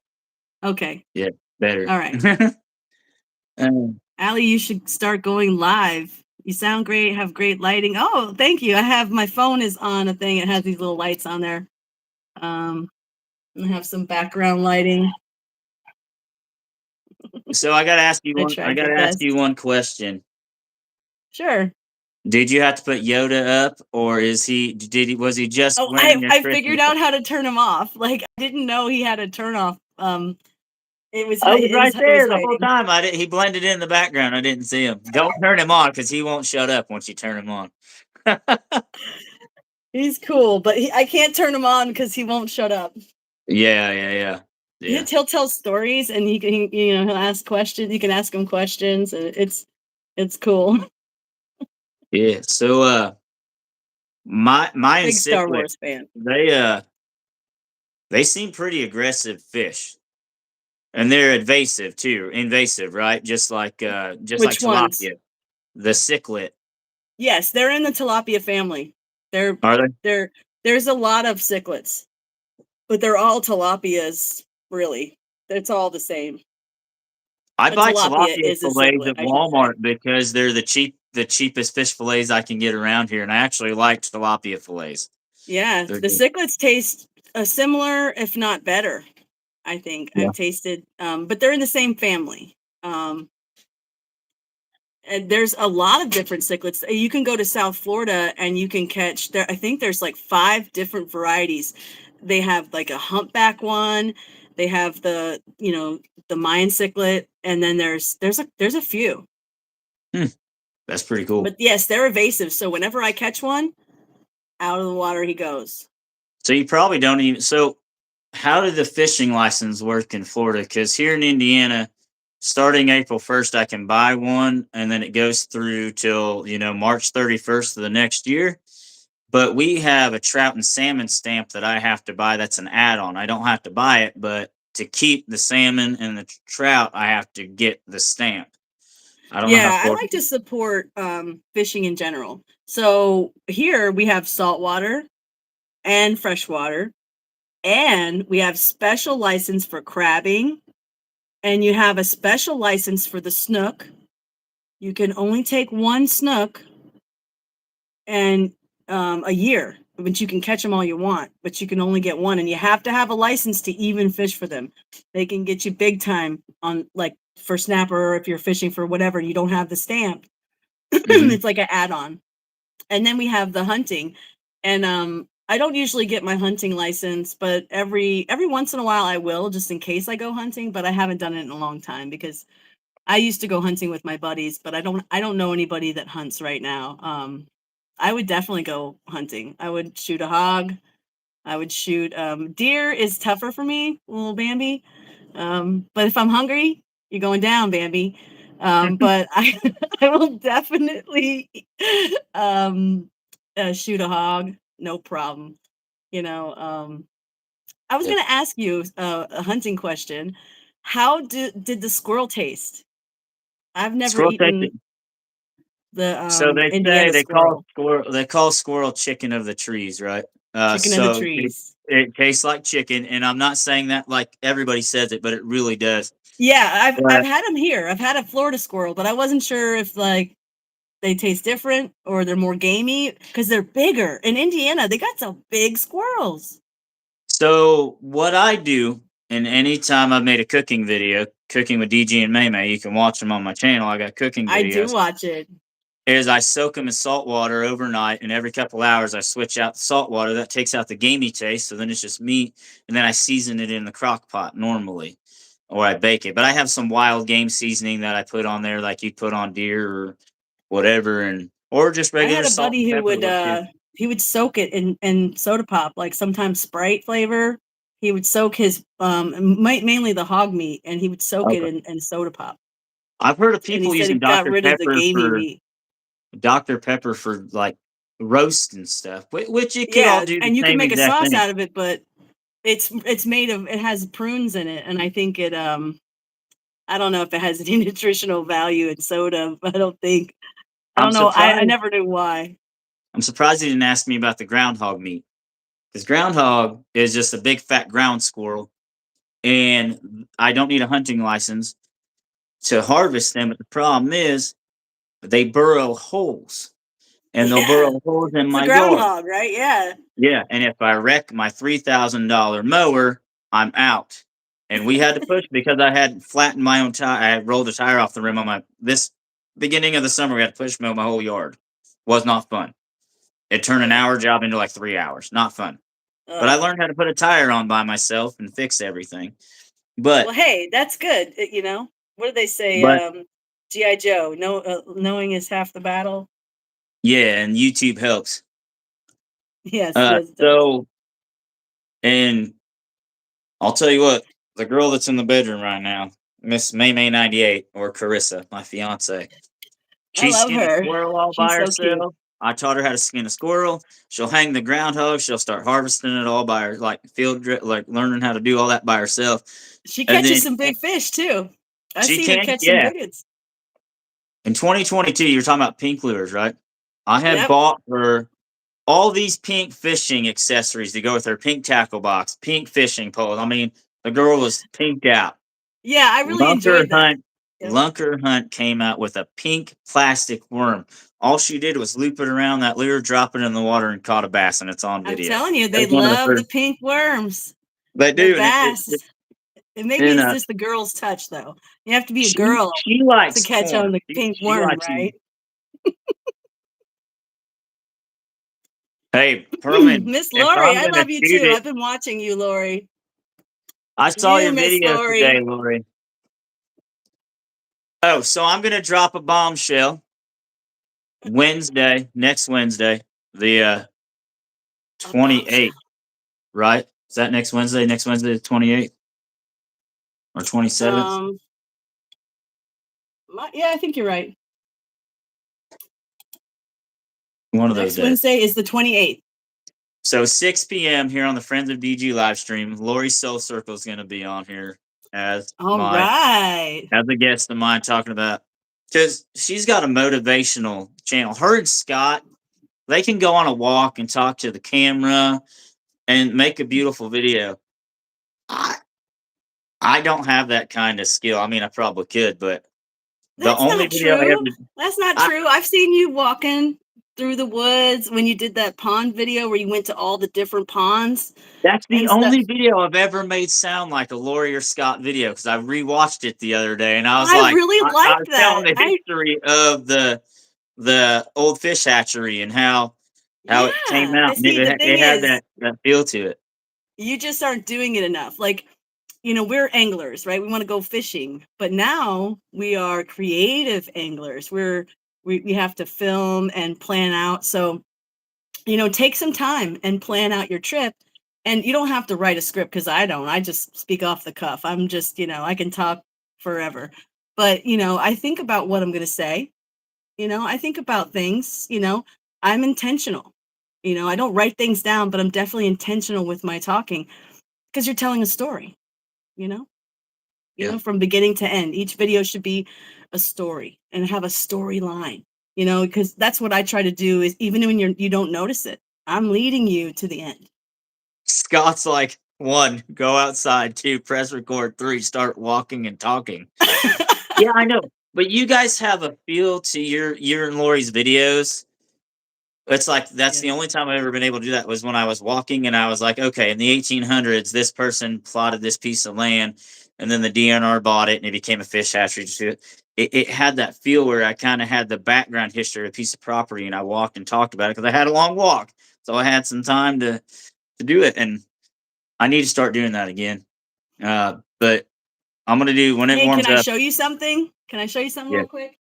Okay, yeah, better. all right, Um, Allie, you should start going live. You sound great, have great lighting. Oh, thank you. I have my phone is on a thing. It has these little lights on there. I have some background lighting. so I gotta ask you I one. I tried my gotta ask you best. one question. Sure. Did you have to put Yoda up, or was he just Oh, wearing a I Christmas? figured out how to turn him off. Like I didn't know he had a turn off. It was I was right it was there the whole hiding. time. He blended in the background. I didn't see him. Don't turn him on because he won't shut up once you turn him on. He's cool, but I can't turn him on because he won't shut up. Yeah. He'll tell stories, and he'll ask questions. You can ask him questions, and it's cool. Yeah. So my and Big Star Cichlid, Wars fan. they seem pretty aggressive fish. And they're invasive, right? Just like Which ones? tilapia. The cichlid. Yes, they're in the tilapia family. They're Are they? they're there's a lot of cichlids, but they're all tilapias. Really, it's all the same. I A buy tilapia tilapia is a fillets cichlid, at I should say. Walmart because they're the cheapest fish fillets I can get around here, and I actually like tilapia fillets. Yeah, They're the good. cichlids taste similar, if not better. I think Yeah. I've tasted, but they're in the same family. Um, and there's a lot of different cichlids. You can go to South Florida and you can catch there. I think there's like 5 different varieties. They have like a humpback one. They have the Mayan cichlid, and then there's a few. That's pretty cool. But yes, they're evasive. So whenever I catch one, out of the water he goes. So you probably don't even. So how did the fishing license work in Florida? Because here in Indiana, starting April 1st, I can buy one, and then it goes through till March 31st of the next year. But we have a trout and salmon stamp that I have to buy. That's an add-on. I don't have to buy it, but to keep the salmon and the trout, I have to get the stamp. I don't know how Yeah, I Florida. like to support fishing in general. So here we have saltwater and freshwater, and we have special license for crabbing, and you have a special license for the snook. You can only take 1 snook and a year, but you can catch them all you want, but you can only get 1, and you have to have a license to even fish for them. They can get you big time on like for snapper, or if you're fishing for whatever, you don't have the stamp. Mhm. It's like an add-on. And then we have the hunting, and I don't usually get my hunting license, but every once in a while I will, just in case I go hunting, but I haven't done it in a long time because I used to go hunting with my buddies, but I don't know anybody that hunts right now. I would definitely go hunting. I would shoot a hog. I would shoot deer is tougher for me, little Bambi. But if I'm hungry, you're going down, Bambi. But I I will definitely shoot a hog, no problem. You know, I was Yeah. going to ask you a hunting question. How did the squirrel taste? I've never Squirrel eaten tasting. the So they say Indiana squirrel, they call squirrel chicken of the trees, right? chicken of the So trees. it tastes like chicken, and I'm not saying that like everybody says it, but it really does. Yeah, I've But had them here. I've had a Florida squirrel, but I wasn't sure if like they taste different or they're more gamey because they're bigger. In Indiana, they got some big squirrels. so what I do, and anytime I've made a cooking video, cooking with DG and Maymay, you can watch them on my channel. I got cooking I do videos. watch it. Is I soak them in salt water overnight, and every couple hours I switch out the salt water. That takes out the gamey taste, so then it's just meat, and then I season it in the crock pot normally, or I bake it. But I have some wild game seasoning that I put on there, like you put on deer or whatever, and or just I regular had a salt and buddy who pepper works good. he would soak it in soda pop, like sometimes Sprite flavor. He would soak his mainly the hog meat, and he would soak it Okay. in soda pop. I've heard of And he people said using it got rid of the gamey meat. Dr Pepper for like roast and stuff, which it could all Yeah, do the and you can same make a exact sauce thing. out of it, but it's made of it has prunes in it, and I think it I don't know if it has any nutritional value in soda. I don't think. I I'm don't know. I surprised. never knew why. I'm surprised you didn't ask me about the groundhog meat. Because groundhog is just a big fat ground squirrel, and I don't need a hunting license to harvest them. But the problem is they burrow holes, and they'll Yeah, burrow holes in it's a my yard. groundhog, right? Yeah. Yeah, and if I wreck my $3,000 mower, I'm out. And we had to push because I had flattened my own tire. I had rolled a tire off the rim on my this beginning of the summer. We had to push mow my whole yard. Was not fun. It turned an hour job into like 3 hours. Not fun. But I Ugh. learned how to put a tire on by myself and fix everything. Well, But hey, that's good. You know, what do they say? but GI Joe. Knowing is half the battle. yeah, and YouTube helps. Yes, yes, it does. So and I'll tell you what, the girl that's in the bedroom right now, Miss May May 98 or Carissa, my fiance. I She love skinned a her. squirrel all by She's so cute. herself. I taught her how to skin a squirrel. She'll hang the groundhog. She'll start harvesting it all by her, like like learning how to do all that by herself. She And catches then some big fish too. I've she seen her can, catch some yeah. big ones. In 2022, you're talking about pink lures, right? I had Yep. bought her all these pink fishing accessories to go with her pink tackle box, pink fishing poles. I mean, the girl was pinked out. Yeah, I really Lunker enjoyed that. Hunt, Yep. Lunker Hunt came out with a pink plastic worm. All she did was loop it around that lure, drop it in the water, and caught a bass, and it's on I'm video. telling you, It they was one of the love the first. pink worms, They the do, and bass. And maybe and it's just the girl's touch, though. You have to be a she girl she to likes catch on corn. the pink She worm, likes you. right? Hey, Perlman, Miss if Lori, I'm I gonna love you shoot too. it, I've been watching you, Lori. I saw You, your Miss video today, Lori. Lori. Oh, so I'm gonna drop a bombshell next Wednesday, the A 28th, bombshell. right? Is that next Wednesday? Next Wednesday, the 28th or 27th? Um, yeah, I think you're right. One of those Next days. Wednesday is the 28th. So 6 p.m. here on the Friends of DG live stream. Lori Soul Circle is going to be on here as All right. as a guest of mine talking about because she's got a motivational channel. Her and Scott, they can go on a walk and talk to the camera and make a beautiful video. I don't have that kind of skill. I mean, I probably could, but the That's only not video I true. ever That's not I, true. I've seen you walking through the woods when you did that pond video where you went to all the different ponds that's the and stuff. only video I've ever made sound like a Lori or Scott video because I rewatched it the other day and I was I like, really I like was telling that. the history of the old fish hatchery and how how it came Yeah. out. And And see, the thing it had is, that feel to it. you just aren't doing it enough. Like, we're anglers, right? We want to go fishing, but now we are creative anglers. We have to film and plan out. So, take some time and plan out your trip. And you don't have to write a script, because I don't. I just speak off the cuff. I'm just, I can talk forever. But, I think about what I'm going to say. I think about things, I'm intentional. I don't write things down, but I'm definitely intentional with my talking, because you're telling a story, you know? Yeah. From beginning to end. Each video should be a story and have a storyline, because that's what I try to do, is even when you don't notice it, I'm leading you to the end. Scott's like, 1, go outside. 2, press record. 3, start walking and talking. Yeah, I know. But you guys have a feel to your and Lori's videos. It's like that's the Yeah. only time I've ever been able to do that was when I was walking and I was like, okay, in the 1800s, this person plotted this piece of land, and then the DNR bought it and it became a fish hatchery. It had that feel where I kind of had the background history of a piece of property, and I walked and talked about it because I had a long walk, so I had some time to do it, and I need to start doing that again. But I'm gonna do when it Hey, can warms I up. show you something? Can I show you something Yeah. real quick?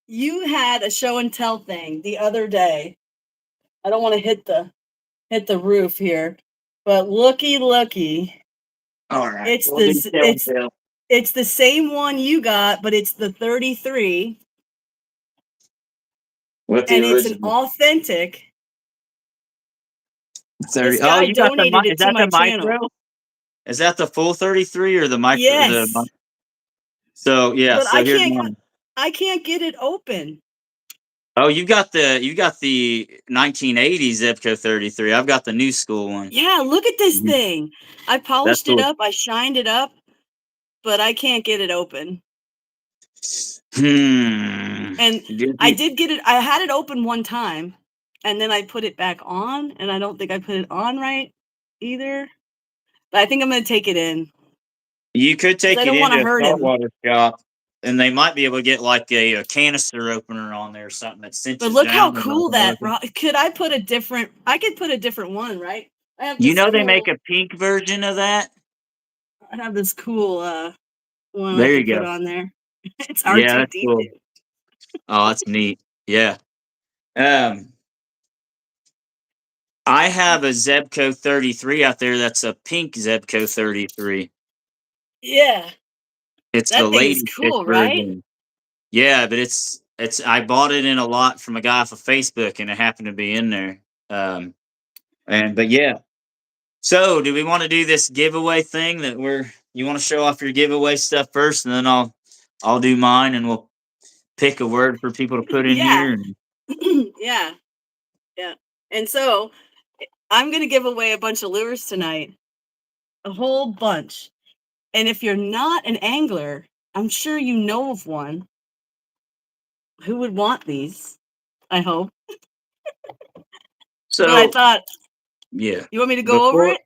You had a show and tell thing the other day. I don't want to hit the roof here, but looky. All right. It's We'll do this show and tell. it's the same one you got, but it's the 33, What the and it's an original? authentic. 30. This Oh, guy you got the donated is it to that the my channel. micro? Is that the full 33 or the micro? Yes, So yeah. but So here's mine. I can't get it open. Oh, you got the 1980s Zebco 33. I've got the new school one. Yeah, look at this Mhm. thing. I That's polished it cool. up, I shined it up, but I can't get it open. And Did I you- did get it. I had it open one time, and then I put it back on, and I don't think I put it on right either. But I think I'm going to take it in, You could because take I it don't want into to a hurt him. saltwater shop, and they might be able to get like a canister opener on there or something that But cinches look how down. And cool could I put a different, I could put a different one, right? I have you this know they make cool, a pink version of that. I have this cool one I There can you put go. on there. It's Yeah, that's R2D2. cool. Oh, that's neat. Yeah. Um, I have a Zebco 33 out there that's a pink Zebco 33. Yeah, It's the that thing is lady fish cool, right? version. Yeah, but it's I bought it in a lot from a guy off of Facebook and it happened to be in there. Um but yeah. So do we want to do this giveaway thing that you want to show off your giveaway stuff first and then I'll do mine and we'll pick a word for people to put in Yeah. here and Yeah. Yeah. And so I'm going to give away a bunch of lures tonight, a whole bunch. And if you're not an angler, I'm sure you know of one who would want these, I hope. But I so thought, yeah. you want me to go over Before it?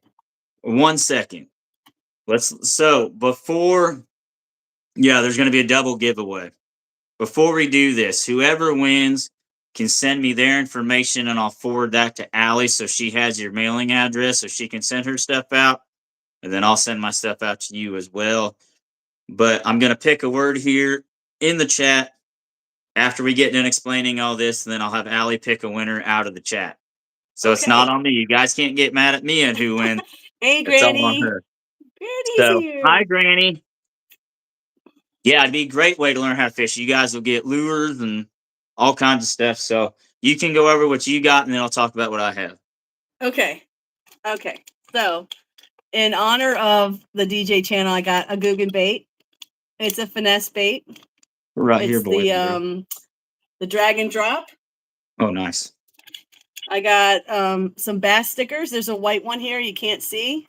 1 second. Before yeah, there's going to be a double giveaway. Before we do this, whoever wins can send me their information and I'll forward that to Allie so she has your mailing address so she can send her stuff out. And then I'll send my stuff out to you as well. But I'm going to pick a word here in the chat after we get done explaining all this. And then I'll have Allie pick a winner out of the chat. So it's not Okay. on me. You guys can't get mad at me and who wins. Hey, It's all on Granny. her. Granny's So, hi, here. Granny. Yeah, it'd be a great way to learn how to fish. You guys will get lures and all kinds of stuff. So you can go over what you got, and then I'll talk about what I have. Okay. Okay. So, in honor of the DJ channel, I got a Guggen bait. It's a finesse bait. Right here, It's boy. the drag and drop. Oh, nice. I got some bass stickers. There's a white one here you can't see.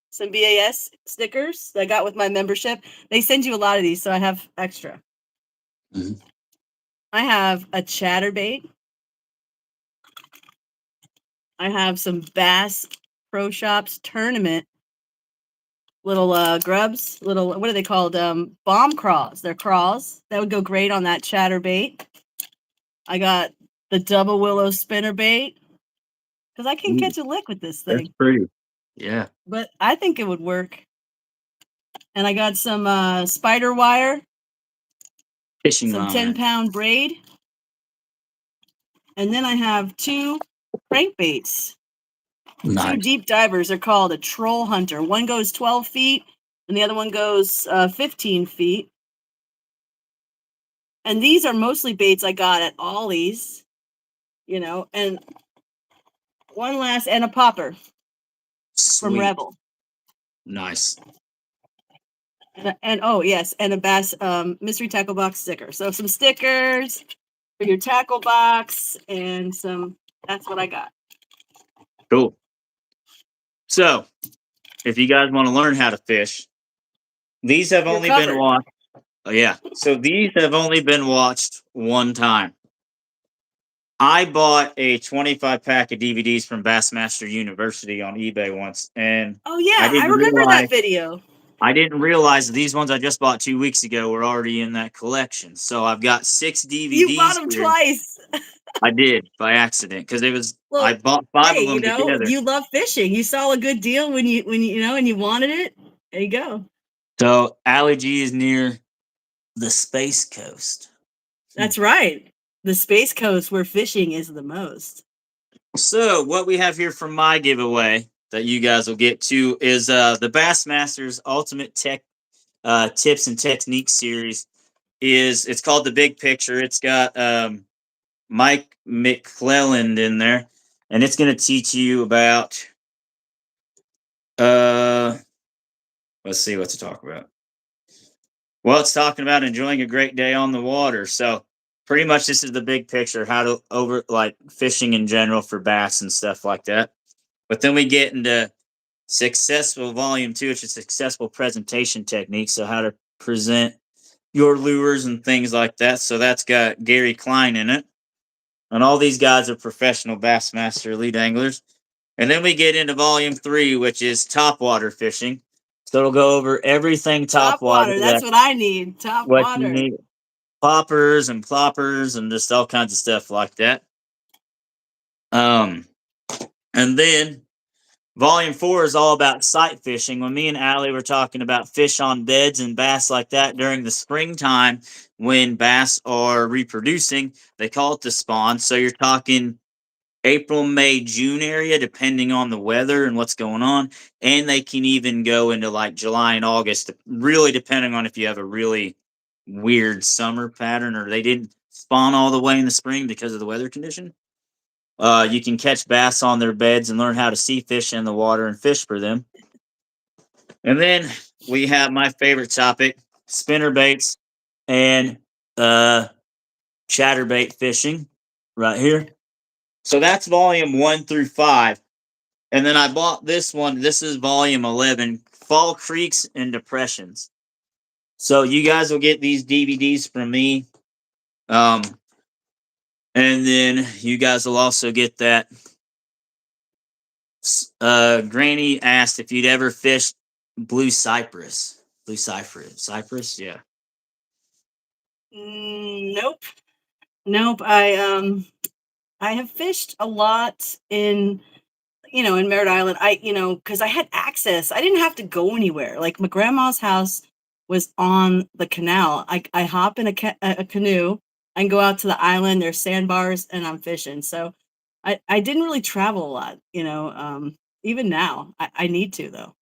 Some BAS stickers that I got with my membership. They send you a lot of these, so I have extra. Mhm. I have a chatterbait. I have some Bass Pro Shops tournament little grubs, little, what are they called? Bomb craws. They're craws. That would go great on that chatterbait. I got the double willow spinner bait. because I can't catch a lick with this That's thing. pretty. Yeah. But I think it would work. And I got some spider wire, Fishing some line. 10-pound braid, and then I have 2 crankbaits. 2 Nice. deep divers are called a troll hunter. One goes 12 feet, and the other one goes 15 feet. And these are mostly baits I got at AllyG, you know, and one last, and a popper from Sweet. Rebel. Nice. And oh yes, and a Bass mystery tackle box sticker. So some stickers for your tackle box and some. That's what I got. Cool. So, if you guys want to learn how to fish, these have You're only been covered. watched. Oh, yeah. So these have only been watched one time. I bought a 25 pack of DVDs from Bassmaster University on eBay once, and Oh I yeah, I didn't remember realize that video. these ones I just bought 2 weeks ago were already in that collection. So I've got 6 You bought DVDs them here. twice. I did by accident because it was I Well, bought 5 hey, of them you know, together. you love fishing. You saw a good deal when you know, and you wanted it. There you go. So AllyG is near the Space Coast. That's right. The Space Coast where fishing is the most. So what we have here from my giveaway that you guys will get to is the Bassmasters Ultimate Tech Tips and Techniques series. It's called The Big Picture. It's got Mike McClelland in there, and it's going to teach you about let's see what to talk about. Well, it's talking about enjoying a great day on the water. So pretty much this is the big picture, how to over like fishing in general for bass and stuff like that. But then we get into successful volume 2, which is successful presentation techniques. So how to present your lures and things like that. So that's got Gary Klein in it. And all these guys are professional Bassmaster elite anglers. And then we get into volume 3, which is topwater fishing. So it'll go over everything Top topwater water. that That's what I need. Top what you water. need. Poppers and ploppers and just all kinds of stuff like that. And then volume 4 is all about sight fishing. When me and Allie were talking about fish on beds and bass like that during the springtime when bass are reproducing, they call it the spawn. So you're talking April, May, June area, depending on the weather and what's going on. And they can even go into like July and August, really depending on if you have a really weird summer pattern or they didn't spawn all the way in the spring because of the weather condition. You can catch bass on their beds and learn how to see fish in the water and fish for them. And then we have my favorite topic, spinner baits and chatterbait fishing right here. So that's volume 1 through 5. And then I bought this one. This is volume 11, Fall Creeks and Depressions. So you guys will get these DVDs from me. And then you guys will also get that. Granny asked if you'd ever fished blue cypress. Cypress, yeah. Nope. Nope. I have fished a lot in Merritt Island. Because I had access. I didn't have to go anywhere. Like my grandma's house was on the canal. I hop in a canoe and go out to the island. There's sandbars and I'm fishing. So I didn't really travel a lot. Even now I need to though.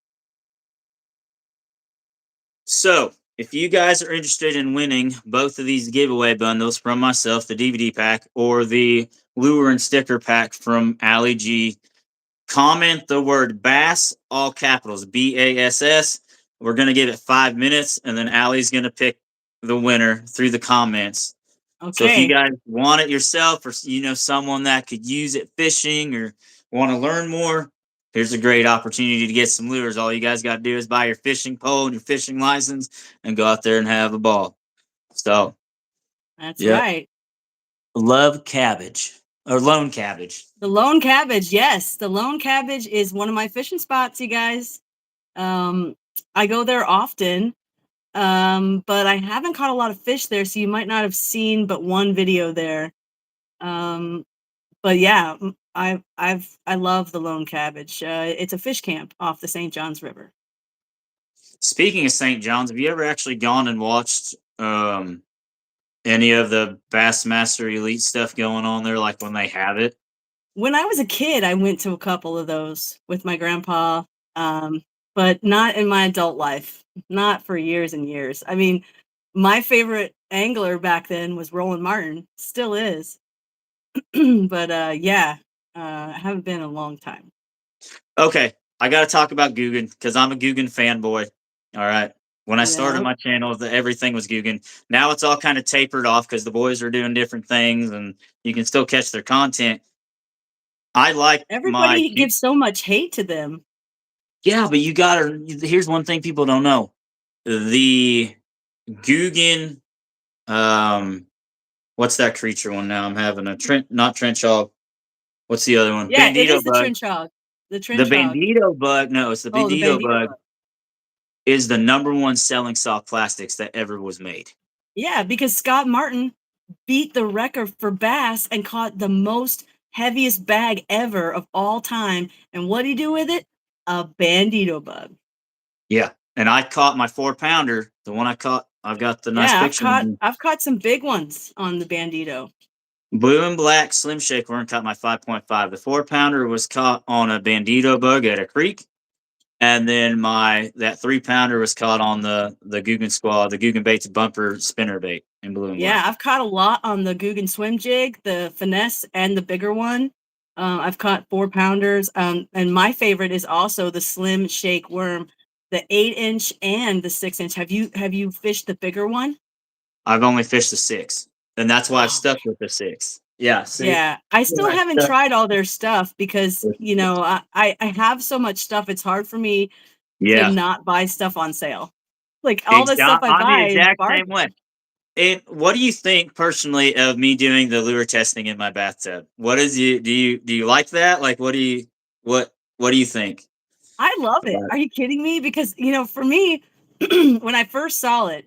So if you guys are interested in winning both of these giveaway bundles from myself, the DVD pack or the lure and sticker pack from AllyG, comment the word bass, all capitals, BASS. We're going to give it 5 minutes, and then Allie's going to pick the winner through the comments. Okay. So if you guys want it yourself or someone that could use it fishing or want to learn more, here's a great opportunity to get some lures. All you guys got to do is buy your fishing pole and your fishing license and go out there and have a ball. So that's right. Love cabbage. Or Lone Cabbage. The Lone Cabbage, yes. The Lone Cabbage is one of my fishing spots, you guys. I go there often, but I haven't caught a lot of fish there, so you might not have seen but one video there. But yeah, I love the Lone Cabbage. It's a fish camp off the St. Johns River. Speaking of St. John's, have you ever actually gone and watched any of the Bassmaster Elite stuff going on there, like when they have it? When I was a kid, I went to a couple of those with my grandpa, but not in my adult life. Not for years and years. I mean, my favorite angler back then was Roland Martin, still is. But yeah, I haven't been in a long time. Okay, I got to talk about Guggen because I'm a Guggen fanboy. All right. When I started Yeah, my channel, everything was Guggen. Now it's all kind of tapered off because the boys are doing different things and you can still catch their content. I like my. everybody gives so much hate to them. Yeah, but you got to. Here's one thing people don't know: the Guggen. What's that creature one now? I'm having a not trench hog. What's the other one? Yeah, it Bandito is the bug. trench hog. The The trench hog. bandito bug. No, it's the Oh, the bandito bandito bug. bug. Is the number one selling soft plastics that ever was made. Yeah, because Scott Martin beat the record for bass and caught the most heaviest bag ever of all time. And what did he do with it? A bandito bug. Yeah, and I caught my 4-pounder. The one I caught, I've got the nice Yeah, picture. I've caught some big ones on the bandito. Blue and black slim shake worm caught my 5.5. The 4-pounder was caught on a bandito bug at a creek. And then that 3-pounder was caught on the Guggen Squad, the Guggen Baits bumper spinner bait in blue and Yeah, black. I've caught a lot on the Guggen swim jig, the finesse and the bigger one. I've caught 4-pounders. And my favorite is also the slim shake worm, the 8-inch and the 6-inch. Have you fished the bigger one? I've only fished the 6, and that's why I've Oh, stuck with the 6. Yeah, see, yeah, I still I haven't stuck tried all their stuff because, with you know, I have so much stuff. It's hard for me to yeah. not buy stuff on sale. Like all the stuff I I'm the buy is exact same way. bargain. And what do you think personally of me doing the lure testing in my bathtub? What is you do you like that? Like what do you think I love it. about it? Are you kidding me? Because, you know, for me, when I first saw it,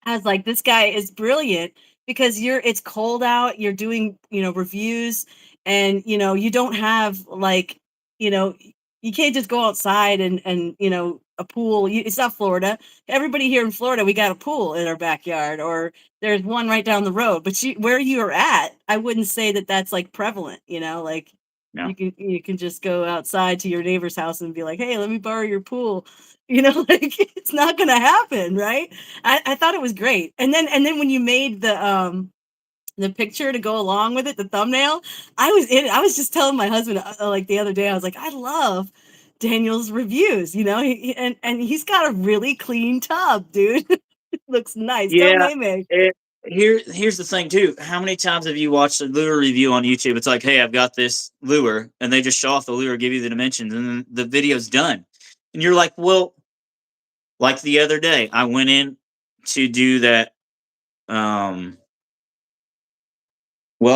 I was like, this guy is brilliant because it's cold out, you're doing, you know, reviews and, you know, you don't have like, you know, you can't just go outside and, you know, a pool. It's not Florida. Everybody here in Florida, we got a pool in our backyard or there's one right down the road. But where you're at, I wouldn't say that that's like prevalent, you know, like No. you can just go outside to your neighbor's house and be like, hey, let me borrow your pool. You know, like it's not gonna happen, right? I thought it was great. And then when you made the picture to go along with it, the thumbnail, I was in it. I was just telling my husband like the other day, I was like, I love Daniel's reviews, you know, and he's got a really clean tub, dude. Looks nice. Tell Yeah. Maymay. Here's the thing too. How many times have you watched a lure review on YouTube? It's like, hey, I've got this lure, and they just show off the lure, give you the dimensions, and then the video's done. And you're like, well, like the other day, I went in to do that. Well,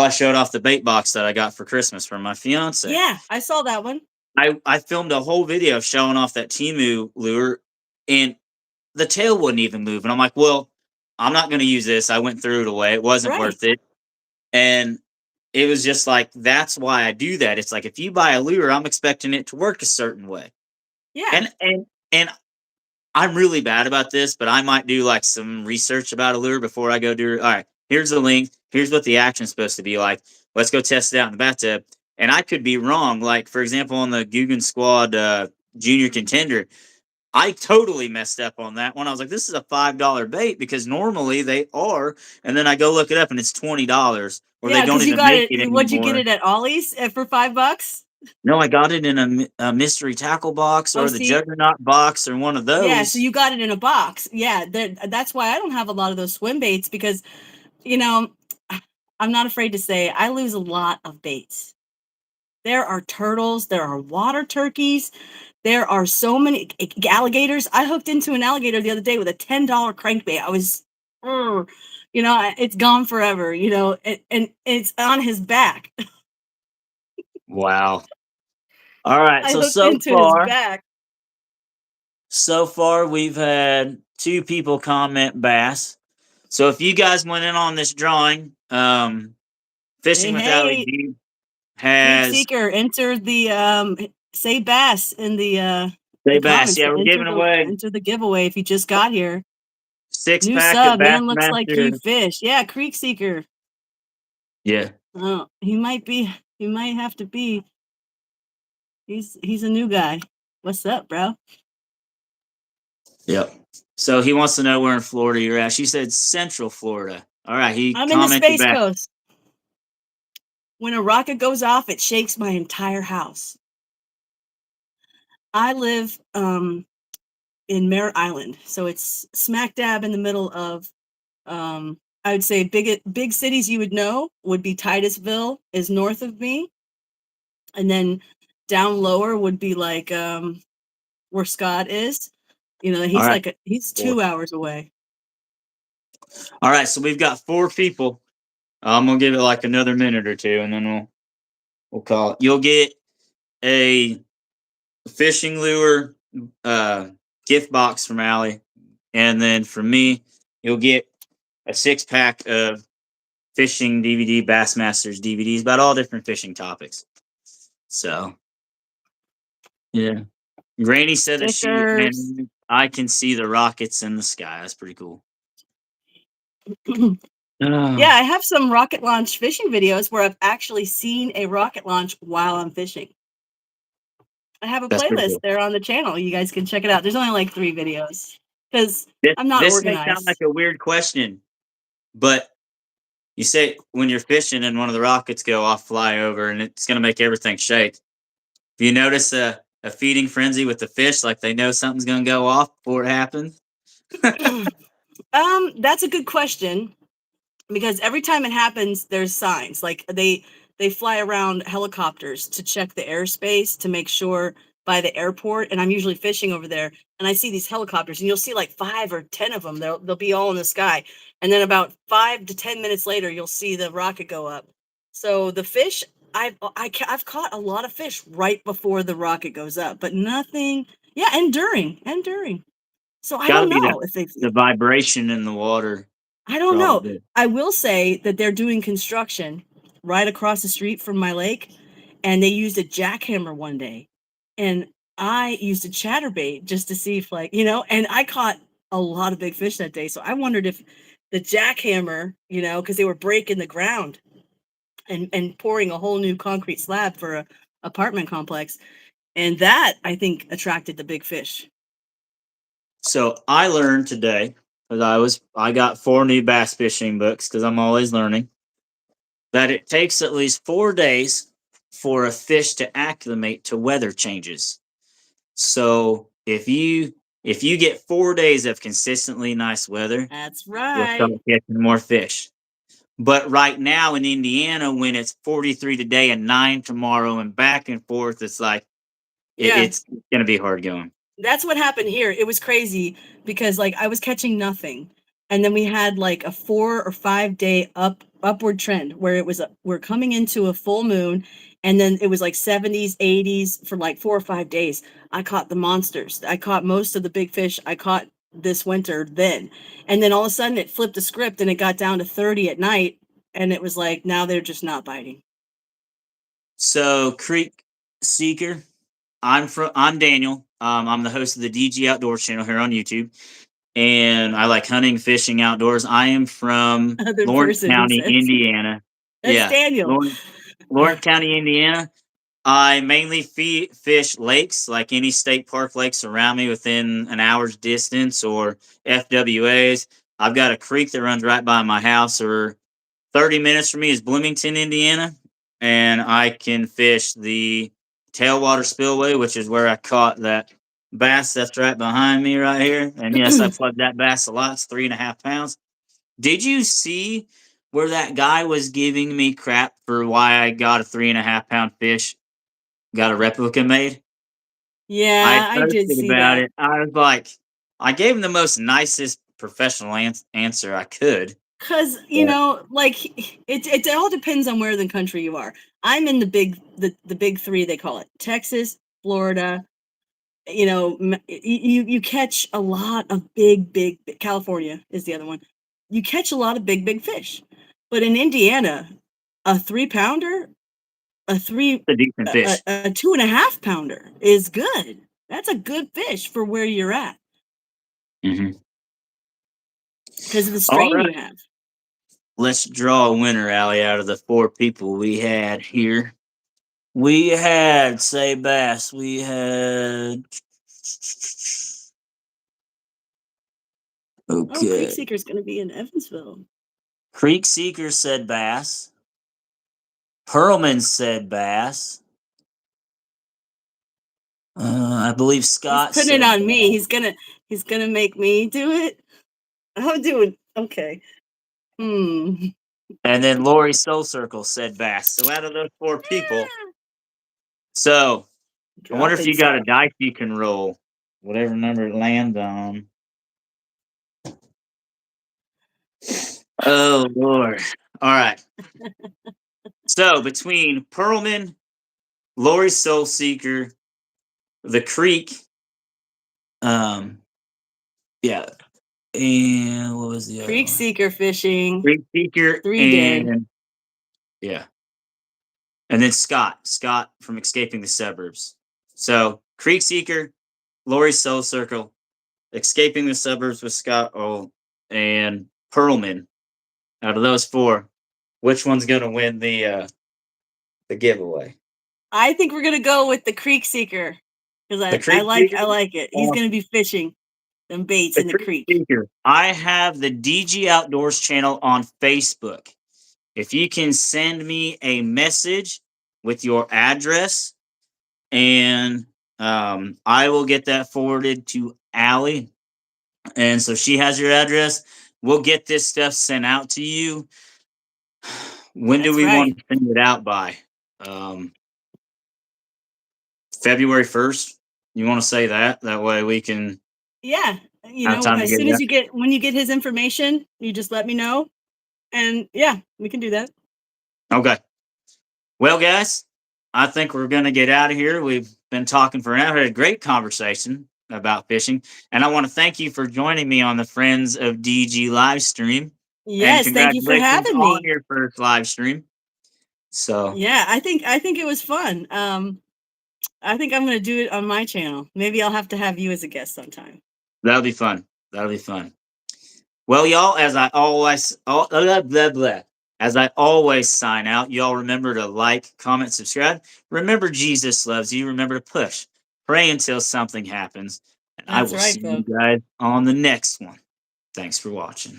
I showed off the bait box that I got for Christmas from my fiance. Yeah, I saw that one. I filmed a whole video showing off that Timu lure, and the tail wouldn't even move. And I'm like, well, I'm not going to use this. I went through it away. It wasn't Right. worth it. And it was just like, that's why I do that. It's like, if you buy a lure, I'm expecting it to work a certain way. Yeah. And I'm really bad about this, but I might do like some research about a lure before I go do it. All right, here's the link. Here's what the action's supposed to be like. Let's go test it out in the bathtub. And I could be wrong. Like, for example, on the Guggen Squad junior contender, I totally messed up on that one. I was like, this is a $5 bait because normally they are. And then I go look it up and it's $20 or Yeah, they don't because you even got make it. it What'd you get anymore. it at Ollie's for $5? No, I got it in a mystery tackle box Oh, or the see, Juggernaut box or one of yeah, so those. you got it in a box. Yeah, that's why I don't have a lot of those swim baits because, you know, I'm not afraid to say I lose a lot of baits. There are turtles, there are water turkeys, there are so many alligators. I hooked into an alligator the other day with a $10 crankbait. I was, you know, it's gone forever, you know, and it's on his back. Wow. All right. I So hooked into his back. so far we've had 2 people comment bass. So if you guys went in on this drawing, Hey, fishing with hey, AllyG, has Seeker, enter the say bass in the Say Bass. comments. Yeah, we're giving away Enter the giveaway if you just got here. 6-pack of Sub, man, looks like Bassmaster. he fished. Yeah, Creek Seeker. Yeah. Oh, he might have to be. He's a new guy. What's up, bro? Yep. So he wants to know where in Florida you're at. She said Central Florida. All right. He I'm in the commented Space back. Coast. When a rocket goes off, it shakes my entire house. I live in Merritt Island, so it's smack dab in the middle of I would say big cities you would know would be Titusville is north of me, and then down lower would be like where Scott is. You know, he's right. he's 2 hours away. All right. So we've got 4 people. I'm gonna give it like another minute or two, and then we'll call it. You'll get a fishing lure gift box from Allie, and then from me, you'll get a 6-pack of fishing DVD, Bassmasters DVDs about all different fishing topics. So, yeah. Granny said Stickers. and I can see the rockets in the sky. That's pretty cool. Yeah, I have some rocket launch fishing videos where I've actually seen a rocket launch while I'm fishing. I have a playlist cool. there on the channel. You guys can check it out. There's only like 3 videos because I'm not this organized. May sound like a weird question, but you say when you're fishing and one of the rockets go off, fly over, and it's going to make everything shake. Do you notice a feeding frenzy with the fish, like they know something's going to go off before it happens? That's a good question because every time it happens, there's signs. Like they fly around helicopters to check the airspace to make sure by the airport, and I'm usually fishing over there, and I see these helicopters, and you'll see like 5 or 10 of them. They'll be all in the sky, and then about 5 to 10 minutes later, you'll see the rocket go up. So the fish, I've caught a lot of fish right before the rocket goes up, but nothing. Yeah, and during. So I don't know if they the vibration in the water. I don't know. I will say that they're doing construction right across the street from my lake, and they used a jackhammer one day, and I used a chatterbait just to see if, like, you know, and I caught a lot of big fish that day. So I wondered if the jackhammer, you know, because they were breaking the ground and pouring a whole new concrete slab for a apartment complex, and that I think attracted the big fish. So I learned today because I got 4 new bass fishing books because I'm always learning that it takes at least 4 days for a fish to acclimate to weather changes. So if you get 4 days of consistently nice weather, That's you'll right. start catching more fish. But right now in Indiana, when it's 43 today and 9 tomorrow and back and forth, it's like it's going to be hard going. That's what happened here. It was crazy because like I was catching nothing, and then we had like a 4 or 5 day upward trend where it was we're coming into a full moon, and then it was like 70s, 80s for like 4 or 5 days. I caught the monsters. I caught most of the big fish I caught this winter then. And then all of a sudden it flipped the script and it got down to 30 at night, and it was like now they're just not biting. So Creek Seeker, I'm Daniel. I'm the host of the DG Outdoors channel here on YouTube, and I like hunting, fishing, outdoors. I am from Lawrence County, Indiana. That's Daniel. Lawrence County, Indiana. I mainly fish lakes, like any state park lakes around me within an hour's distance, or FWAs. I've got a creek that runs right by my house, or 30 minutes from me is Bloomington, Indiana, and I can fish the Tailwater Spillway, which is where I caught that bass that's right behind me right here. And yes, I plugged that bass a lot. It's 3.5 pounds. Did you see where that guy was giving me crap for why I got a 3.5 pound fish? Got a replica made? Yeah, I did see about that. it. I was like, I gave him the most nicest professional answer I could. Because, you know, like it all depends on where in the country you are. I'm in the big 3, they call it Texas, Florida. You know, you catch a lot of big California is the other one. You catch a lot of big fish. But in Indiana, a 3-pounder, a three, a decent fish. a 2.5 pounder is good. That's a good fish for where you're at Mm-hmm. because of the All strain right. you have. Let's draw a winner, Allie, out of the 4 people we had here. We had, say, bass. We had. Oh, Creek Okay. Seeker's going to be in Evansville. Creek Seeker said bass. Perlman said bass. I believe Scott He's putting it said on me. bass. He's gonna make me do it. I'm doing okay. And then Lori Soul Circle said bass. So out of those 4 people, so I wonder if you got a dice you can roll, whatever number it lands on. Oh Lord! All right. So between Perlman, Lori Soul Seeker, the Creek, yeah, and what was the other Creek one? Seeker fishing. Creek Seeker 3 and dead. yeah, and then Scott from Escaping the Suburbs. So Creek Seeker, Lori Soul Circle, Escaping the Suburbs with Scott O, and Perlman. Out of those 4, which one's gonna win the giveaway? I think we're gonna go with the Creek Seeker because The Creek I Seeker. like it. He's gonna be fishing them baits The in the Creek creek. Seeker. I have the DG Outdoors channel on Facebook. If you can send me a message with your address, and I will get that forwarded to Allie. And so she has your address. We'll get this stuff sent out to you. When do That's we right. want to send it out by? February 1st? You want to say that? That way we can Yeah, have time to as get soon it as out. when you get his information, you just let me know, and yeah, we can do that. Okay. Well, guys, I think we're going to get out of here. We've been talking for an hour. Had a great conversation about fishing. And I want to thank you for joining me on the Friends of DG live stream. And Yes, thank you for congratulations having on me. your first live stream. So, Yeah, I think it was fun. I think I'm gonna do it on my channel. Maybe I'll have to have you as a guest sometime. that'll be fun. That'll be fun. Well, y'all, as I always, blah, blah, blah. As I always sign out, y'all remember to like, comment, subscribe. Remember, Jesus loves you. Remember to push. Pray until something happens. And I That's will right, see you folks. guys on the next one. Thanks for watching.